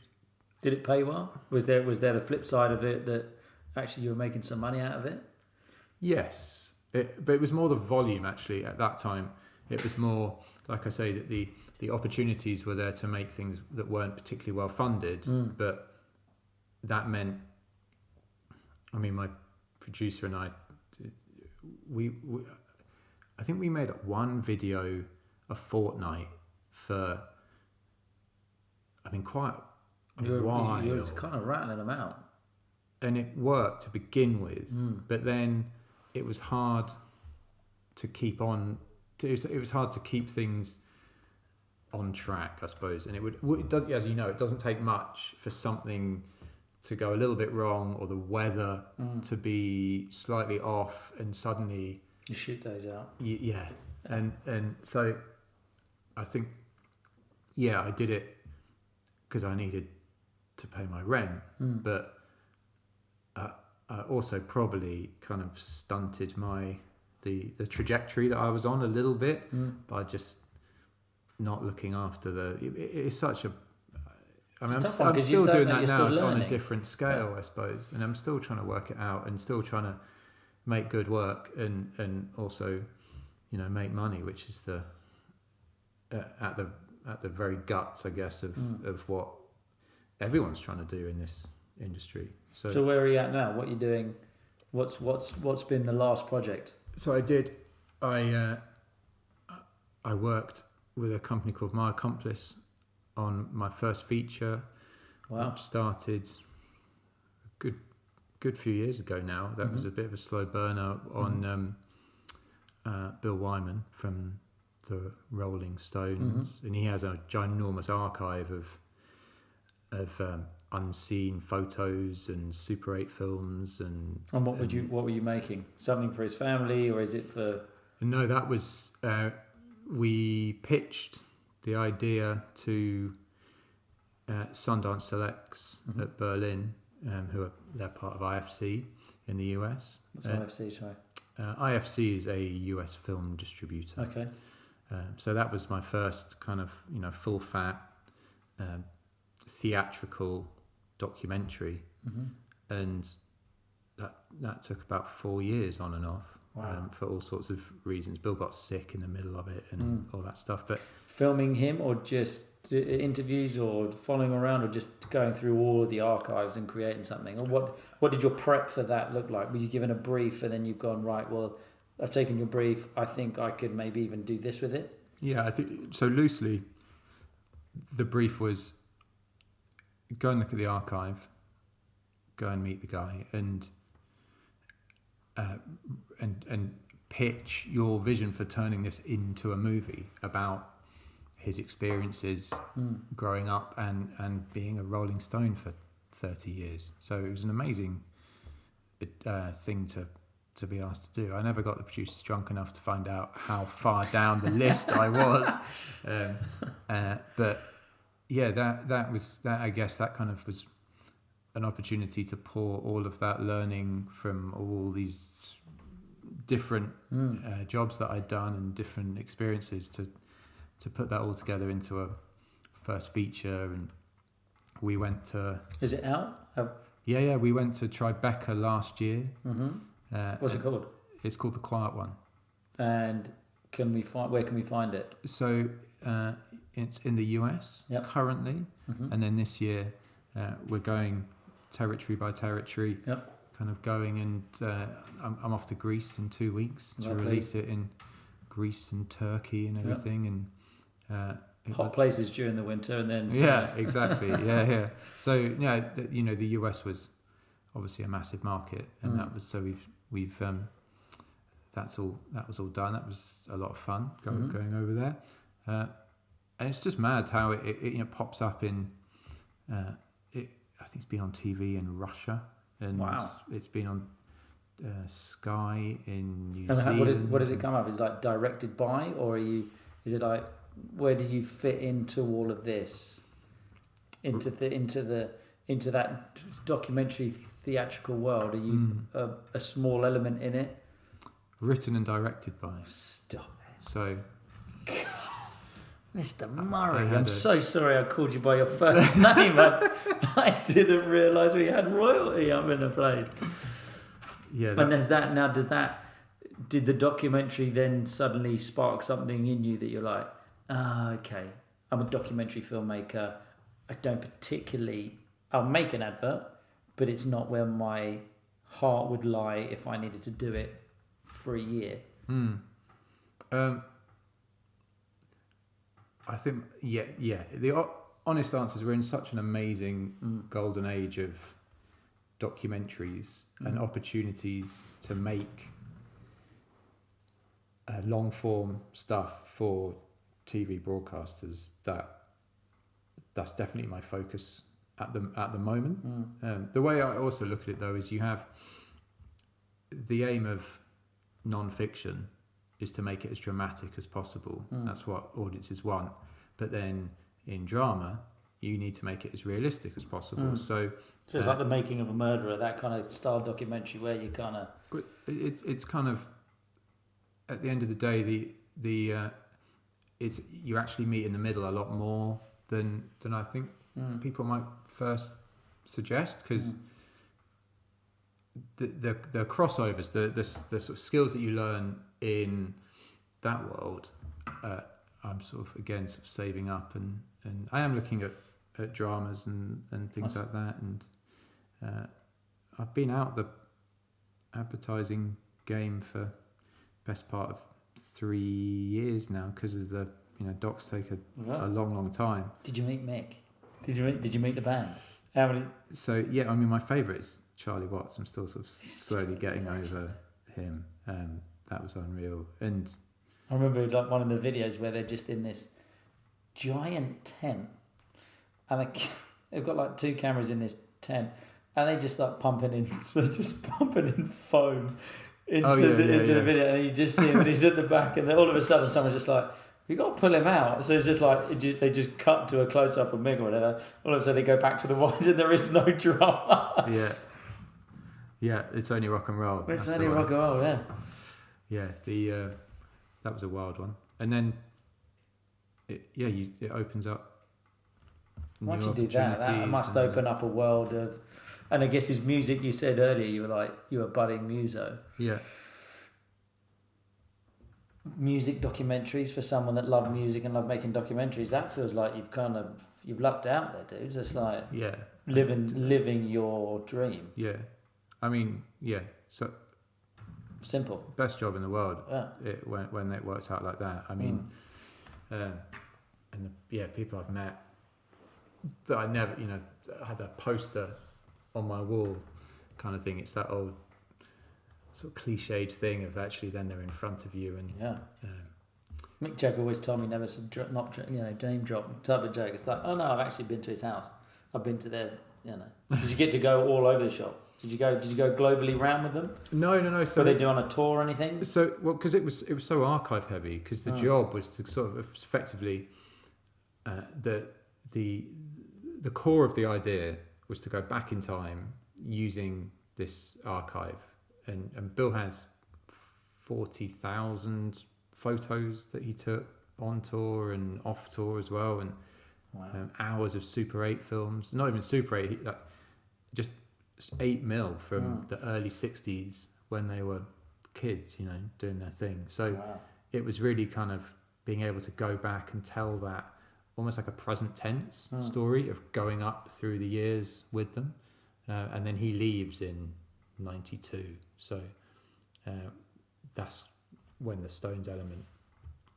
S1: Did it pay well? Was there the flip side of it that actually you were making some money out of it?
S2: Yes, but it was more the volume actually at that time. It was more, like I say, that the opportunities were there to make things that weren't particularly well funded, but that meant, my producer and I think we made one video a fortnight for, quite a while.
S1: You were kind of rattling them out.
S2: And it worked to begin with, but then it was hard to keep on. It was hard to keep things on track, I suppose. And it does, as you know, it doesn't take much for something to go a little bit wrong, or the weather to be slightly off, and suddenly
S1: you shoot those out.
S2: Yeah, and so I think, I did it because I needed to pay my rent, but I also probably kind of stunted the trajectory that I was on a little bit by just not looking after it's such a. I mean, I'm still doing that now on a different scale, I suppose, and I'm still trying to work it out and still trying to make good work and also, make money, which is at the very guts, I guess, of what everyone's trying to do in this industry.
S1: So where are you at now? What are you doing? What's been the last project?
S2: So I worked with a company called My Accomplice on my first feature.
S1: Wow.
S2: Which started a good few years ago now. That was a bit of a slow burner on Bill Wyman from the Rolling Stones, and he has a ginormous archive of unseen photos and Super 8 films and
S1: what were you making? Something for his family, or is it for? No,
S2: that was we pitched the idea to Sundance Selects at Berlin, they're part of IFC in the US.
S1: What's IFC? Sorry.
S2: IFC is a US film distributor.
S1: Okay.
S2: So that was my first kind of full fat theatrical documentary, and that took about 4 years on and off.
S1: Wow.
S2: For all sorts of reasons. Bill got sick in the middle of it and all that stuff. But
S1: filming him, or just interviews, or following him around, or just going through all of the archives and creating something? Or what did your prep for that look like? Were you given a brief and then you've gone, right, well, I've taken your brief, I think I could maybe even do this with it? Yeah,
S2: I think so. Loosely, the brief was go and look at the archive, go and meet the guy, and pitch your vision for turning this into a movie about his experiences growing up and being a Rolling Stone for 30 years. So it was an amazing thing to be asked to do. I never got the producers drunk enough to find out how far down the list I was. But yeah, that was that. I guess that kind of was an opportunity to pour all of that learning from all these different jobs that I'd done and different experiences to put that all together into a first feature. And we went to...
S1: Is it out?
S2: Yeah, we went to Tribeca last year.
S1: What's it called?
S2: It's called The Quiet One.
S1: And where can we find it?
S2: So it's in the US currently, and then this year we're going territory by territory, kind of going, and I'm off to Greece in 2 weeks to release it in Greece and Turkey and everything, and
S1: hot places during the winter, and then
S2: exactly, yeah. So the US was obviously a massive market, and that was so we've that was all done. That was a lot of fun going over there, and it's just mad how it pops up in. I think it's been on TV in Russia, and it's been on Sky in New Zealand.
S1: What does it come up? Is it like directed by, or is it like, where do you fit into all of this? Into that documentary theatrical world? Are you a small element in it?
S2: Written and directed by.
S1: Stop it.
S2: So.
S1: Mr. Murray, I'm so sorry I called you by your first name. I didn't realise we had royalty up in the place. Yeah. And did the documentary then suddenly spark something in you that you're like, okay, I'm a documentary filmmaker. I'll make an advert, but it's not where my heart would lie if I needed to do it for a year.
S2: I think, yeah. The honest answer is we're in such an amazing golden age of documentaries and opportunities to make long form stuff for TV broadcasters, that's definitely my focus at the moment. The way I also look at it though is you have the aim of non-fiction is to make it as dramatic as possible. That's what audiences want. But then in drama, you need to make it as realistic as possible. So
S1: it's like The Making of a Murderer, that kind of style documentary where you kind of...
S2: It's kind of, at the end of the day, it's you actually meet in the middle a lot more than I think people might first suggest, because the crossovers, the sort of skills that you learn in that world, I'm sort of again sort of saving up, and I am looking at dramas and things like that, and I've been out the advertising game for best part of 3 years now, because of the docs take a long time.
S1: Did you meet Mick? Did you meet the band? How many?
S2: So yeah, I mean my favourite is Charlie Watts. I'm still sort of slowly getting over him. That was unreal. And
S1: I remember like one of the videos where they're just in this giant tent, and they've got like 2 cameras in this tent, and they just start pumping in foam into the video, and you just see him, and he's at the back, and then all of a sudden someone's just like, "You got to pull him out." So it's just like they just cut to a close up of Mick or whatever. All of a sudden they go back to the wines, and there is no drama.
S2: Yeah, it's only rock and roll.
S1: It's only rock and roll, yeah.
S2: Yeah, that was a wild one, and then it opens up.
S1: Once you do that must open up a world of, and I guess his music. You said earlier you were budding muso.
S2: Yeah.
S1: Music documentaries for someone that loved music and loved making documentaries. That feels like you've lucked out there, dudes. It's like living your dream.
S2: Yeah, I mean, so
S1: simple.
S2: Best job in the world. When it works out like that. I mean, people I've met that I never, I had a poster on my wall, kind of thing. It's that old sort of cliched thing of actually then they're in front of you, and
S1: Mick Jagger always told me never to name drop type of joke. It's like, oh no, I've actually been to his house. I've been to their, Did you get to go all over the shop? Did you go globally round with them?
S2: No. So
S1: were they doing a tour or anything?
S2: So because it was so archive heavy, because the job was to sort of effectively the core of the idea was to go back in time using this archive, and Bill has 40,000 photos that he took on tour and off tour as well, and hours of Super 8 films. Not even Super 8, just 8mm from the early 60s when they were kids, doing their thing. So it was really kind of being able to go back and tell that almost like a present tense story of going up through the years with them. And then he leaves in 92. So that's when the Stones element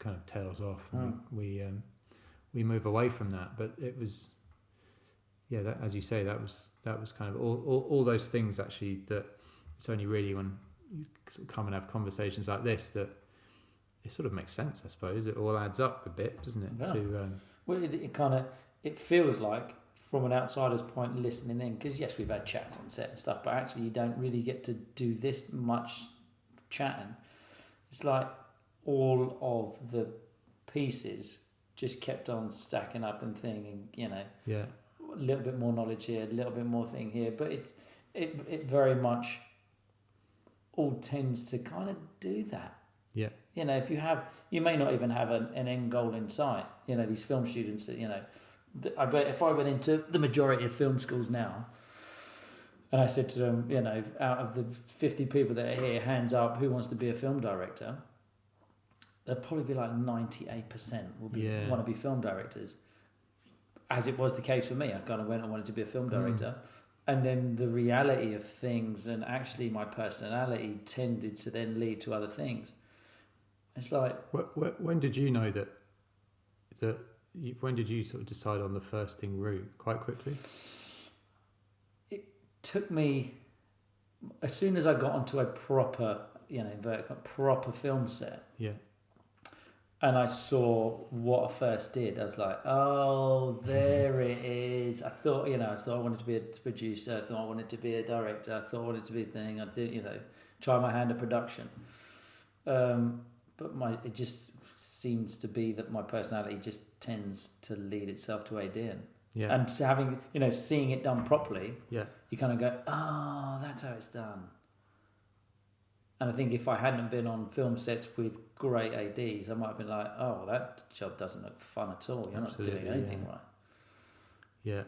S2: kind of tails off. We move away from that, but it was, that, as you say, that was kind of all those things actually, that it's only really when you sort of come and have conversations like this that it sort of makes sense, I suppose. It all adds up a bit, doesn't it?
S1: Yeah. Well, it feels like, from an outsider's point listening in, because yes, we've had chats on set and stuff, but actually you don't really get to do this much chatting. It's like all of the pieces just kept on stacking up and thing, and a little bit more knowledge here, a little bit more thing here, but it very much all tends to kind of do that.
S2: Yeah.
S1: If you may not even have an end goal in sight. These film students that, I bet if I went into the majority of film schools now, and I said to them, out of the 50 people that are here, hands up, who wants to be a film director? There'd probably be like 98% want to be film directors. As it was the case for me, I kind of went and wanted to be a film director. And then the reality of things, and actually my personality tended to then lead to other things. It's like...
S2: When did you know when did you sort of decide on the firsting route? Quite quickly?
S1: It took me... As soon as I got onto a proper, proper film set, and I saw what I first did, I was like, oh, there it is. I thought I wanted to be a producer. I thought I wanted to be a director. I thought I wanted to be a thing. I did, try my hand at production. But it just seems to be that my personality just tends to lead itself to AD.
S2: Yeah.
S1: And having, seeing it done properly,
S2: Yeah.
S1: you kind of go, oh, that's how it's done. And I think if I hadn't been on film sets with great ADs, I might have been like, oh, well, that job doesn't look fun at all. You're
S2: Absolutely,
S1: not doing anything right.
S2: Yeah.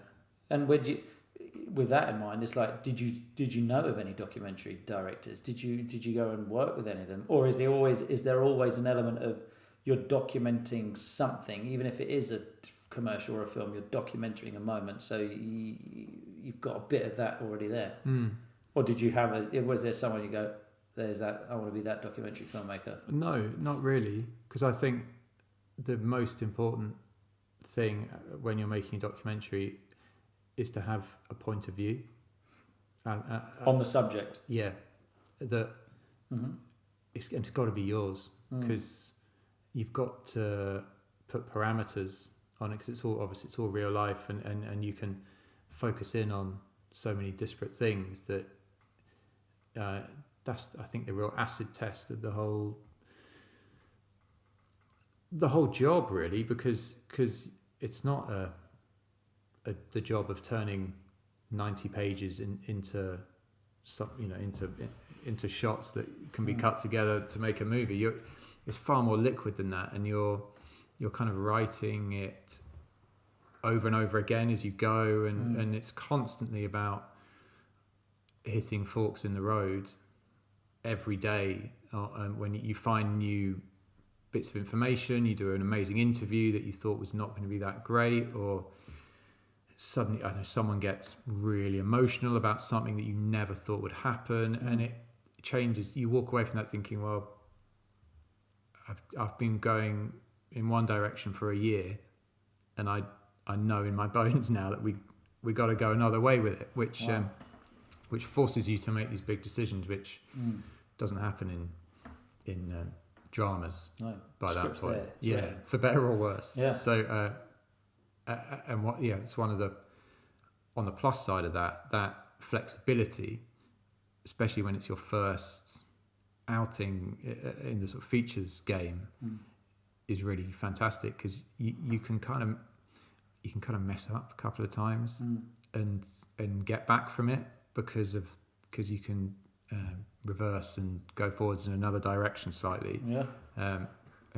S1: And with that in mind, it's like, did you know of any documentary directors? Did you go and work with any of them, or is there always an element of you're documenting something, even if it is a commercial or a film, you're documenting a moment, so you've got a bit of that already there. Or did you was there someone you go, there's that, I want to be that documentary filmmaker?
S2: No, not really, because I think the most important thing when you're making a documentary is to have a point of view
S1: on the subject.
S2: Yeah, it's got to be yours, because you've got to put parameters on it, because it's all real life, and you can focus in on so many disparate things that that's, I think, the real acid test of the whole job, really, because it's not the job of turning 90 pages into some, into shots that can be cut together to make a movie. It's far more liquid than that, and you're kind of writing it over and over again as you go, and it's constantly about hitting forks in the road every day. When you find new bits of information, you do an amazing interview that you thought was not going to be that great, or suddenly, I know, someone gets really emotional about something that you never thought would happen, and it changes. You walk away from that thinking, well, I've been going in one direction for a year, and I know in my bones now that we got to go another way with it, which forces you to make these big decisions, which doesn't happen in dramas.
S1: No,
S2: by that point.
S1: There.
S2: Yeah,
S1: there.
S2: For better or worse.
S1: Yeah.
S2: So it's one of the, on the plus side of that flexibility, especially when it's your first outing in the sort of features game, is really fantastic, because you can kind of mess up a couple of times and get back from it, because you can reverse and go forwards in another direction slightly, and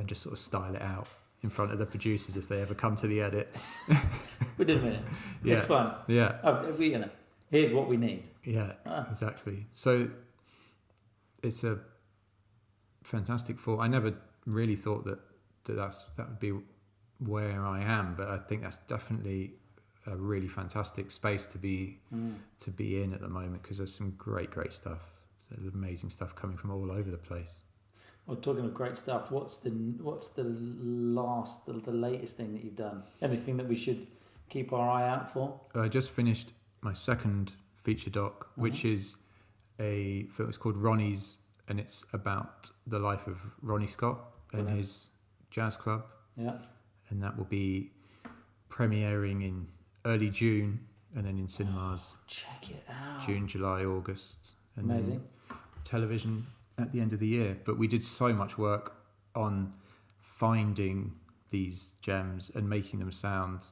S2: just sort of style it out in front of the producers if they ever come to the edit.
S1: We did a minute. Yeah. It's fun.
S2: Yeah.
S1: Here's what we need.
S2: Yeah, exactly. So it's a fantastic thought. I never really thought that would be where I am, but I think that's definitely a really fantastic space to be in at the moment, because there's some great stuff. There's amazing stuff coming from all over the place.
S1: Well, talking of great stuff, what's the latest thing that you've done? Anything that we should keep our eye out for?
S2: I just finished my second feature doc, which is a film. It's called Ronnie's, and it's about the life of Ronnie Scott and his jazz club.
S1: Yeah.
S2: And that will be premiering in early June, and then in cinemas.
S1: Check it out.
S2: June, July, August, and
S1: amazing.
S2: Then television at the end of the year. But we did so much work on finding these gems and making them sound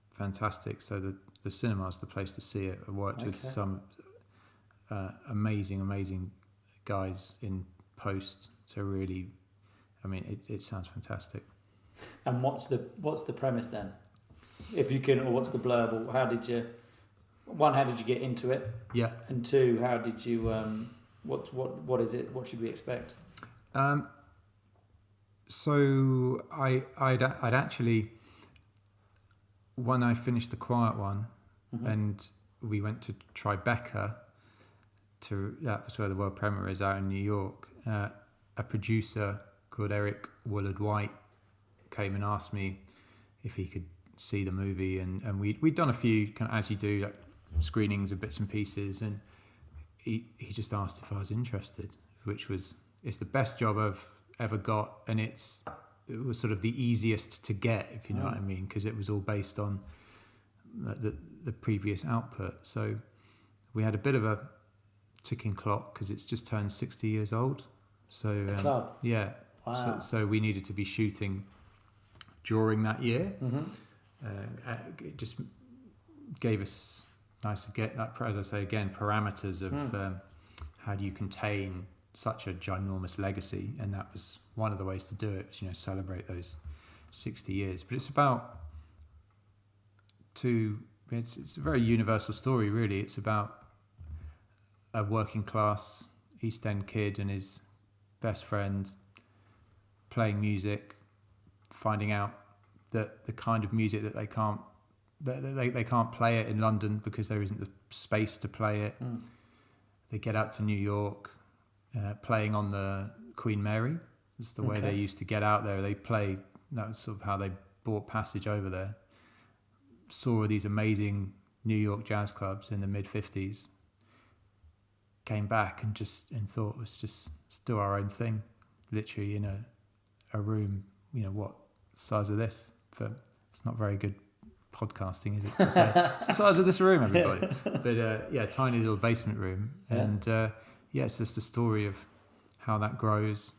S2: fantastic. So the cinema's the place to see it. I worked with some amazing guys in post. So really, I mean, it sounds fantastic.
S1: And what's the premise then? If you can, or what's the blurb? Or how did you get into it? Yeah. And two, how did you? What is it? What should we expect?
S2: So I'd actually, when I finished the Quiet One, and we went to Tribeca, that's where the world premiere is, out in New York. A producer called Eric Woolard-White came and asked me if he could see the movie, and we'd done a few, kind of as you do, like screenings of bits and pieces, and he just asked if I was interested, which was, it's the best job I've ever got, and it's it was sort of the easiest to get, if you know what I mean, because it was all based on the previous output. So we had a bit of a ticking clock because it's just turned 60 years old. So
S1: The club.
S2: yeah.
S1: Wow.
S2: So we needed to be shooting during that year. It just gave us nice to get that, as I say again, parameters of how do you contain such a ginormous legacy, and that was one of the ways to do it. Celebrate those 60 years. But it's about it's a very universal story, really. It's about a working class East End kid and his best friend playing music, finding out that the kind of music that they can't play it in London because there isn't the space to play it. They get out to New York, playing on the Queen Mary. That's the way they used to get out there. That was sort of how they bought passage over there. Saw these amazing New York jazz clubs in the mid-50s. Came back and thought, let's just do our own thing. Literally in a room, what size of this? It's not very good podcasting, is it? To say it's the size of this room, everybody. But tiny little basement room, and it's just a story of how that grows,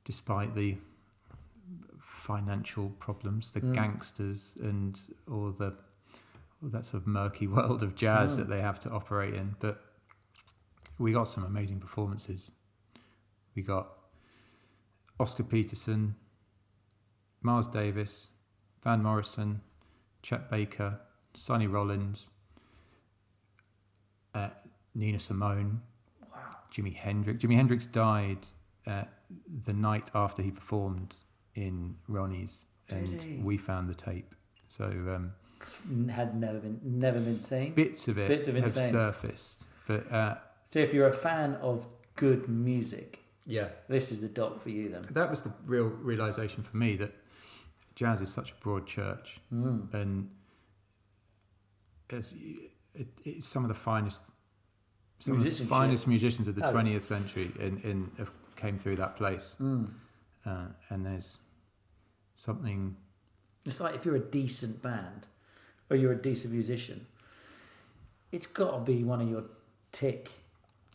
S2: despite the financial problems, the gangsters, and all that sort of murky world of jazz that they have to operate in. But we got some amazing performances. We got Oscar Peterson, Miles Davis, Van Morrison, Chet Baker, Sonny Rollins, Nina Simone, Jimi Hendrix. Jimi Hendrix died the night after he performed in Ronnie's, and we found the tape. So
S1: had never been seen.
S2: Bits of it have surfaced, but
S1: so if you're a fan of good music,
S2: yeah,
S1: this is the doc for you then.
S2: That was the real realization for me, that jazz is such a broad church, and it's some of the finest musicians of the 20th century came through that place. And there's something.
S1: It's like if you're a decent band or you're a decent musician, it's got to be one of your tick.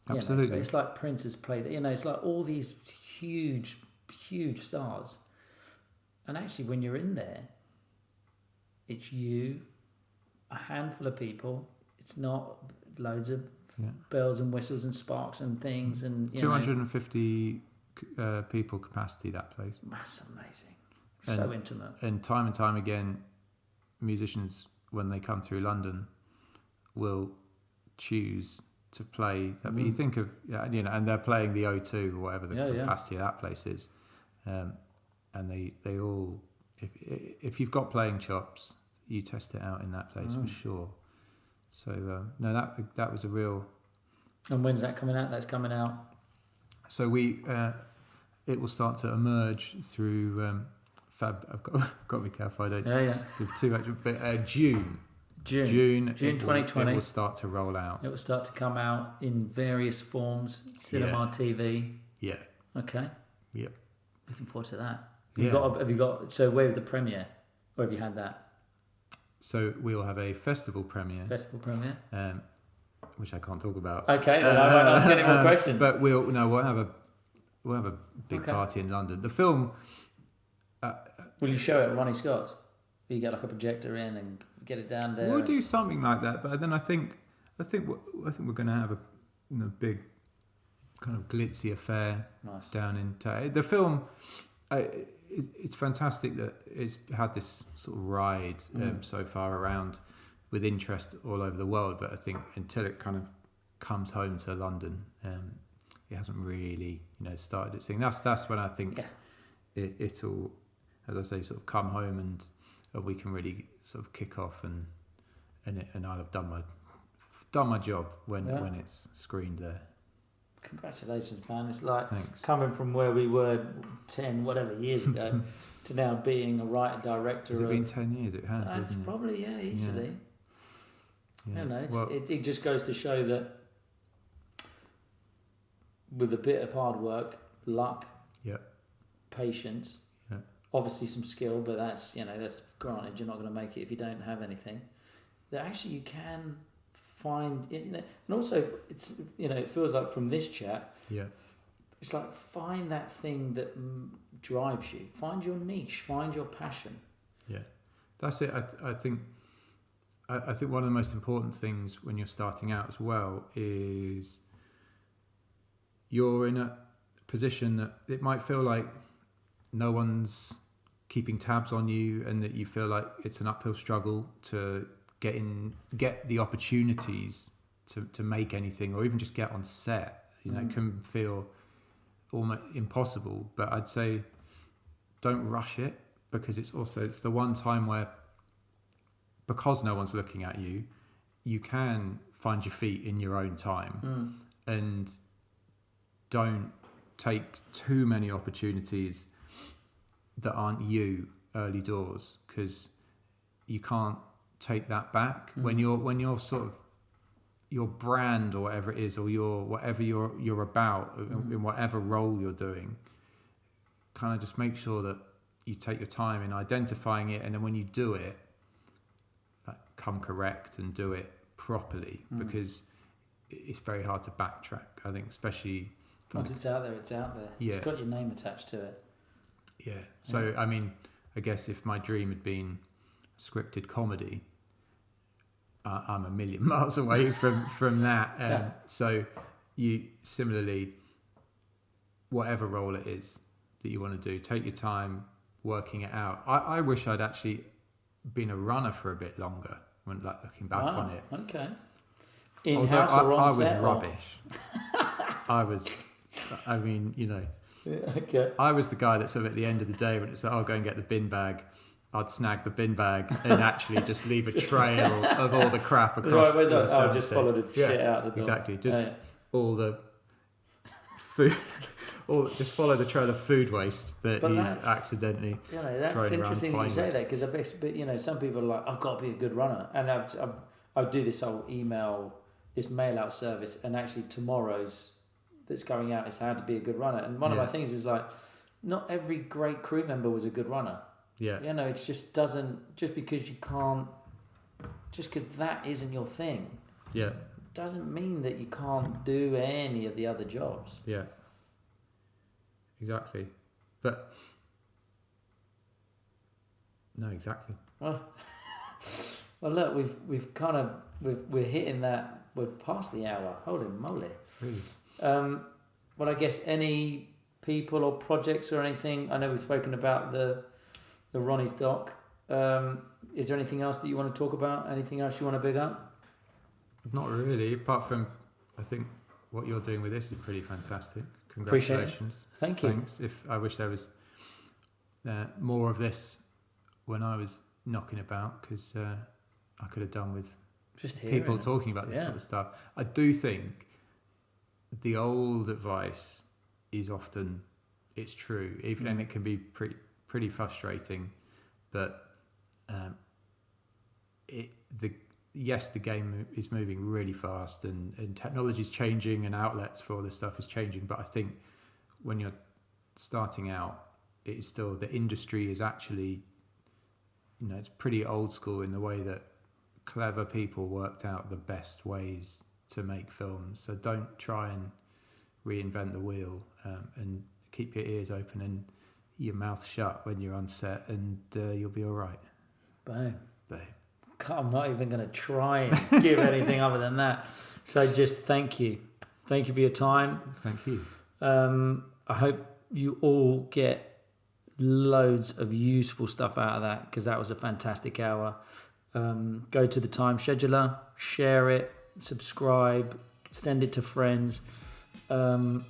S2: Absolutely.
S1: It's like Prince has played. It's like all these huge stars. And actually, when you're in there, it's you, a handful of people. It's not loads of bells and whistles and sparks and things. And
S2: 250 people capacity, that place.
S1: That's amazing. So intimate.
S2: And time again, musicians, when they come through London, will choose to play that. But you think of, and they're playing the O2 or whatever the capacity of that place is. And they all, if you've got playing chops, you test it out in that place for sure. So that was a real.
S1: And when's that coming out? That's coming out.
S2: So it will start to emerge through Fab. I've got to be careful. I don't give too much. But June
S1: 2020.
S2: It will start to roll out.
S1: It will start to come out in various forms. Cinema, TV.
S2: Yeah.
S1: Okay.
S2: Yep.
S1: Looking forward to that. Have you got? So where's the premiere? Or have you had that?
S2: So we'll have a festival premiere. Which I can't talk about.
S1: Okay, then I won't ask any more questions.
S2: But we'll have a big party in London. The film.
S1: Will you show it at Ronnie Scott's? You get like a projector in and get it down there.
S2: We'll do something like that, but then I think we're going to have a big kind of glitzy affair down in town. The film. It's fantastic that it's had this sort of ride so far around with interest all over the world, but I think until it kind of comes home to London, it hasn't really started its thing. That's when I think it'll, as I say, sort of come home and we can really sort of kick off and I'll have done my job when it's screened there.
S1: Congratulations, man. It's like coming from where we were 10 whatever years ago to now being a writer director.
S2: Has it been 10 years? It has.
S1: That's probably easily.
S2: Yeah.
S1: It just goes to show that with a bit of hard work, luck, patience, obviously some skill, but that's granted. You're not going to make it if you don't have anything. That actually you can find, and also it's it feels like from this chat, it's like find that thing that drives you, find your niche, find your passion. Yeah,
S2: that's it. I think one of the most important things when you're starting out as well is you're in a position that it might feel like no one's keeping tabs on you, and that you feel like it's an uphill struggle to get the opportunities to make anything, or even just get on set. It can feel almost impossible. But I'd say don't rush it, because it's the one time where, because no one's looking at you, you can find your feet in your own time, and don't take too many opportunities that aren't you early doors, because you can't take that back. When you're sort of your brand or whatever it is, or whatever you're about, in whatever role you're doing, kind of just make sure that you take your time in identifying it, and then when you do it, like, come correct and do it properly, because it's very hard to backtrack. I think, especially
S1: once it's out there, it's out there. Yeah. It's got your name attached to it.
S2: Yeah. So I mean, I guess if my dream had been scripted comedy, I'm a million miles away from that. So you similarly, whatever role it is that you want to do, take your time working it out. I wish I'd actually been a runner for a bit longer, when looking back on it.
S1: Okay. In-house or on set?
S2: I was rubbish. I was the guy that sort of at the end of the day, when it's like, I'll go and get the bin bag, I'd snag the bin bag and actually just leave a trail of all the crap across the
S1: just follow the shit out the door.
S2: Exactly. Just all the food, just follow the trail of food waste that he's accidentally thrown around.
S1: That's interesting that you say that, because I bet, some people are like, I've got to be a good runner, and I do this whole this mail out service, and actually tomorrow's that's going out is how to be a good runner. And one of my things is like, not every great crew member was a good runner. Yeah. It just doesn't, just because you can't, just because that isn't your thing. Yeah. Doesn't mean that you can't do any of the other jobs.
S2: Yeah. Exactly. But, no, exactly.
S1: Well, look, we're hitting that, we're past the hour. Holy moly.
S2: Really?
S1: But I guess any people or projects or anything, I know we've spoken about the Ronnie's doc. Is there anything else that you want to talk about? Anything else you want to big up?
S2: Not really, apart from, I think what you're doing with this is pretty fantastic. Congratulations.
S1: Thank you.
S2: Thanks. I wish there was more of this when I was knocking about, because I could have done with just people talking about this sort of stuff. I do think the old advice is often, it's true, even and it can be pretty frustrating, but the game is moving really fast, and technology is changing, and outlets for all this stuff is changing. But I think when you're starting out, it is still, the industry is actually, it's pretty old school in the way that clever people worked out the best ways to make films. So don't try and reinvent the wheel, and keep your ears open and your mouth shut when you're on set, and you'll be all right.
S1: Boom. I'm not even going to try and give anything other than that. So just thank you for your time.
S2: Thank you.
S1: I hope you all get loads of useful stuff out of that, because that was a fantastic hour. Go to the time scheduler, share it, subscribe, send it to friends, and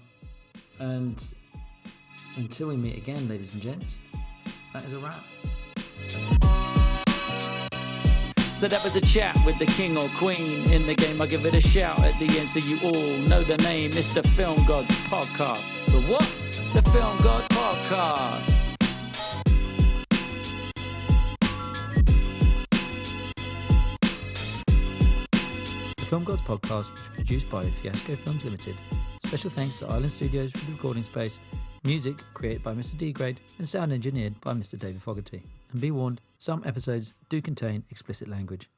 S1: until we meet again, ladies and gents, that is a wrap. So that was a chat with the king or queen in the game. I'll give it a shout at the end so you all know the name. It's the Film Gods Podcast. The what? The Film God Podcast. The Film Gods Podcast was produced by Fiasco Films Limited. Special thanks to Island Studios for the recording space. Music created by Mr. D-Grade and sound engineered by Mr. David Fogarty. And be warned, some episodes do contain explicit language.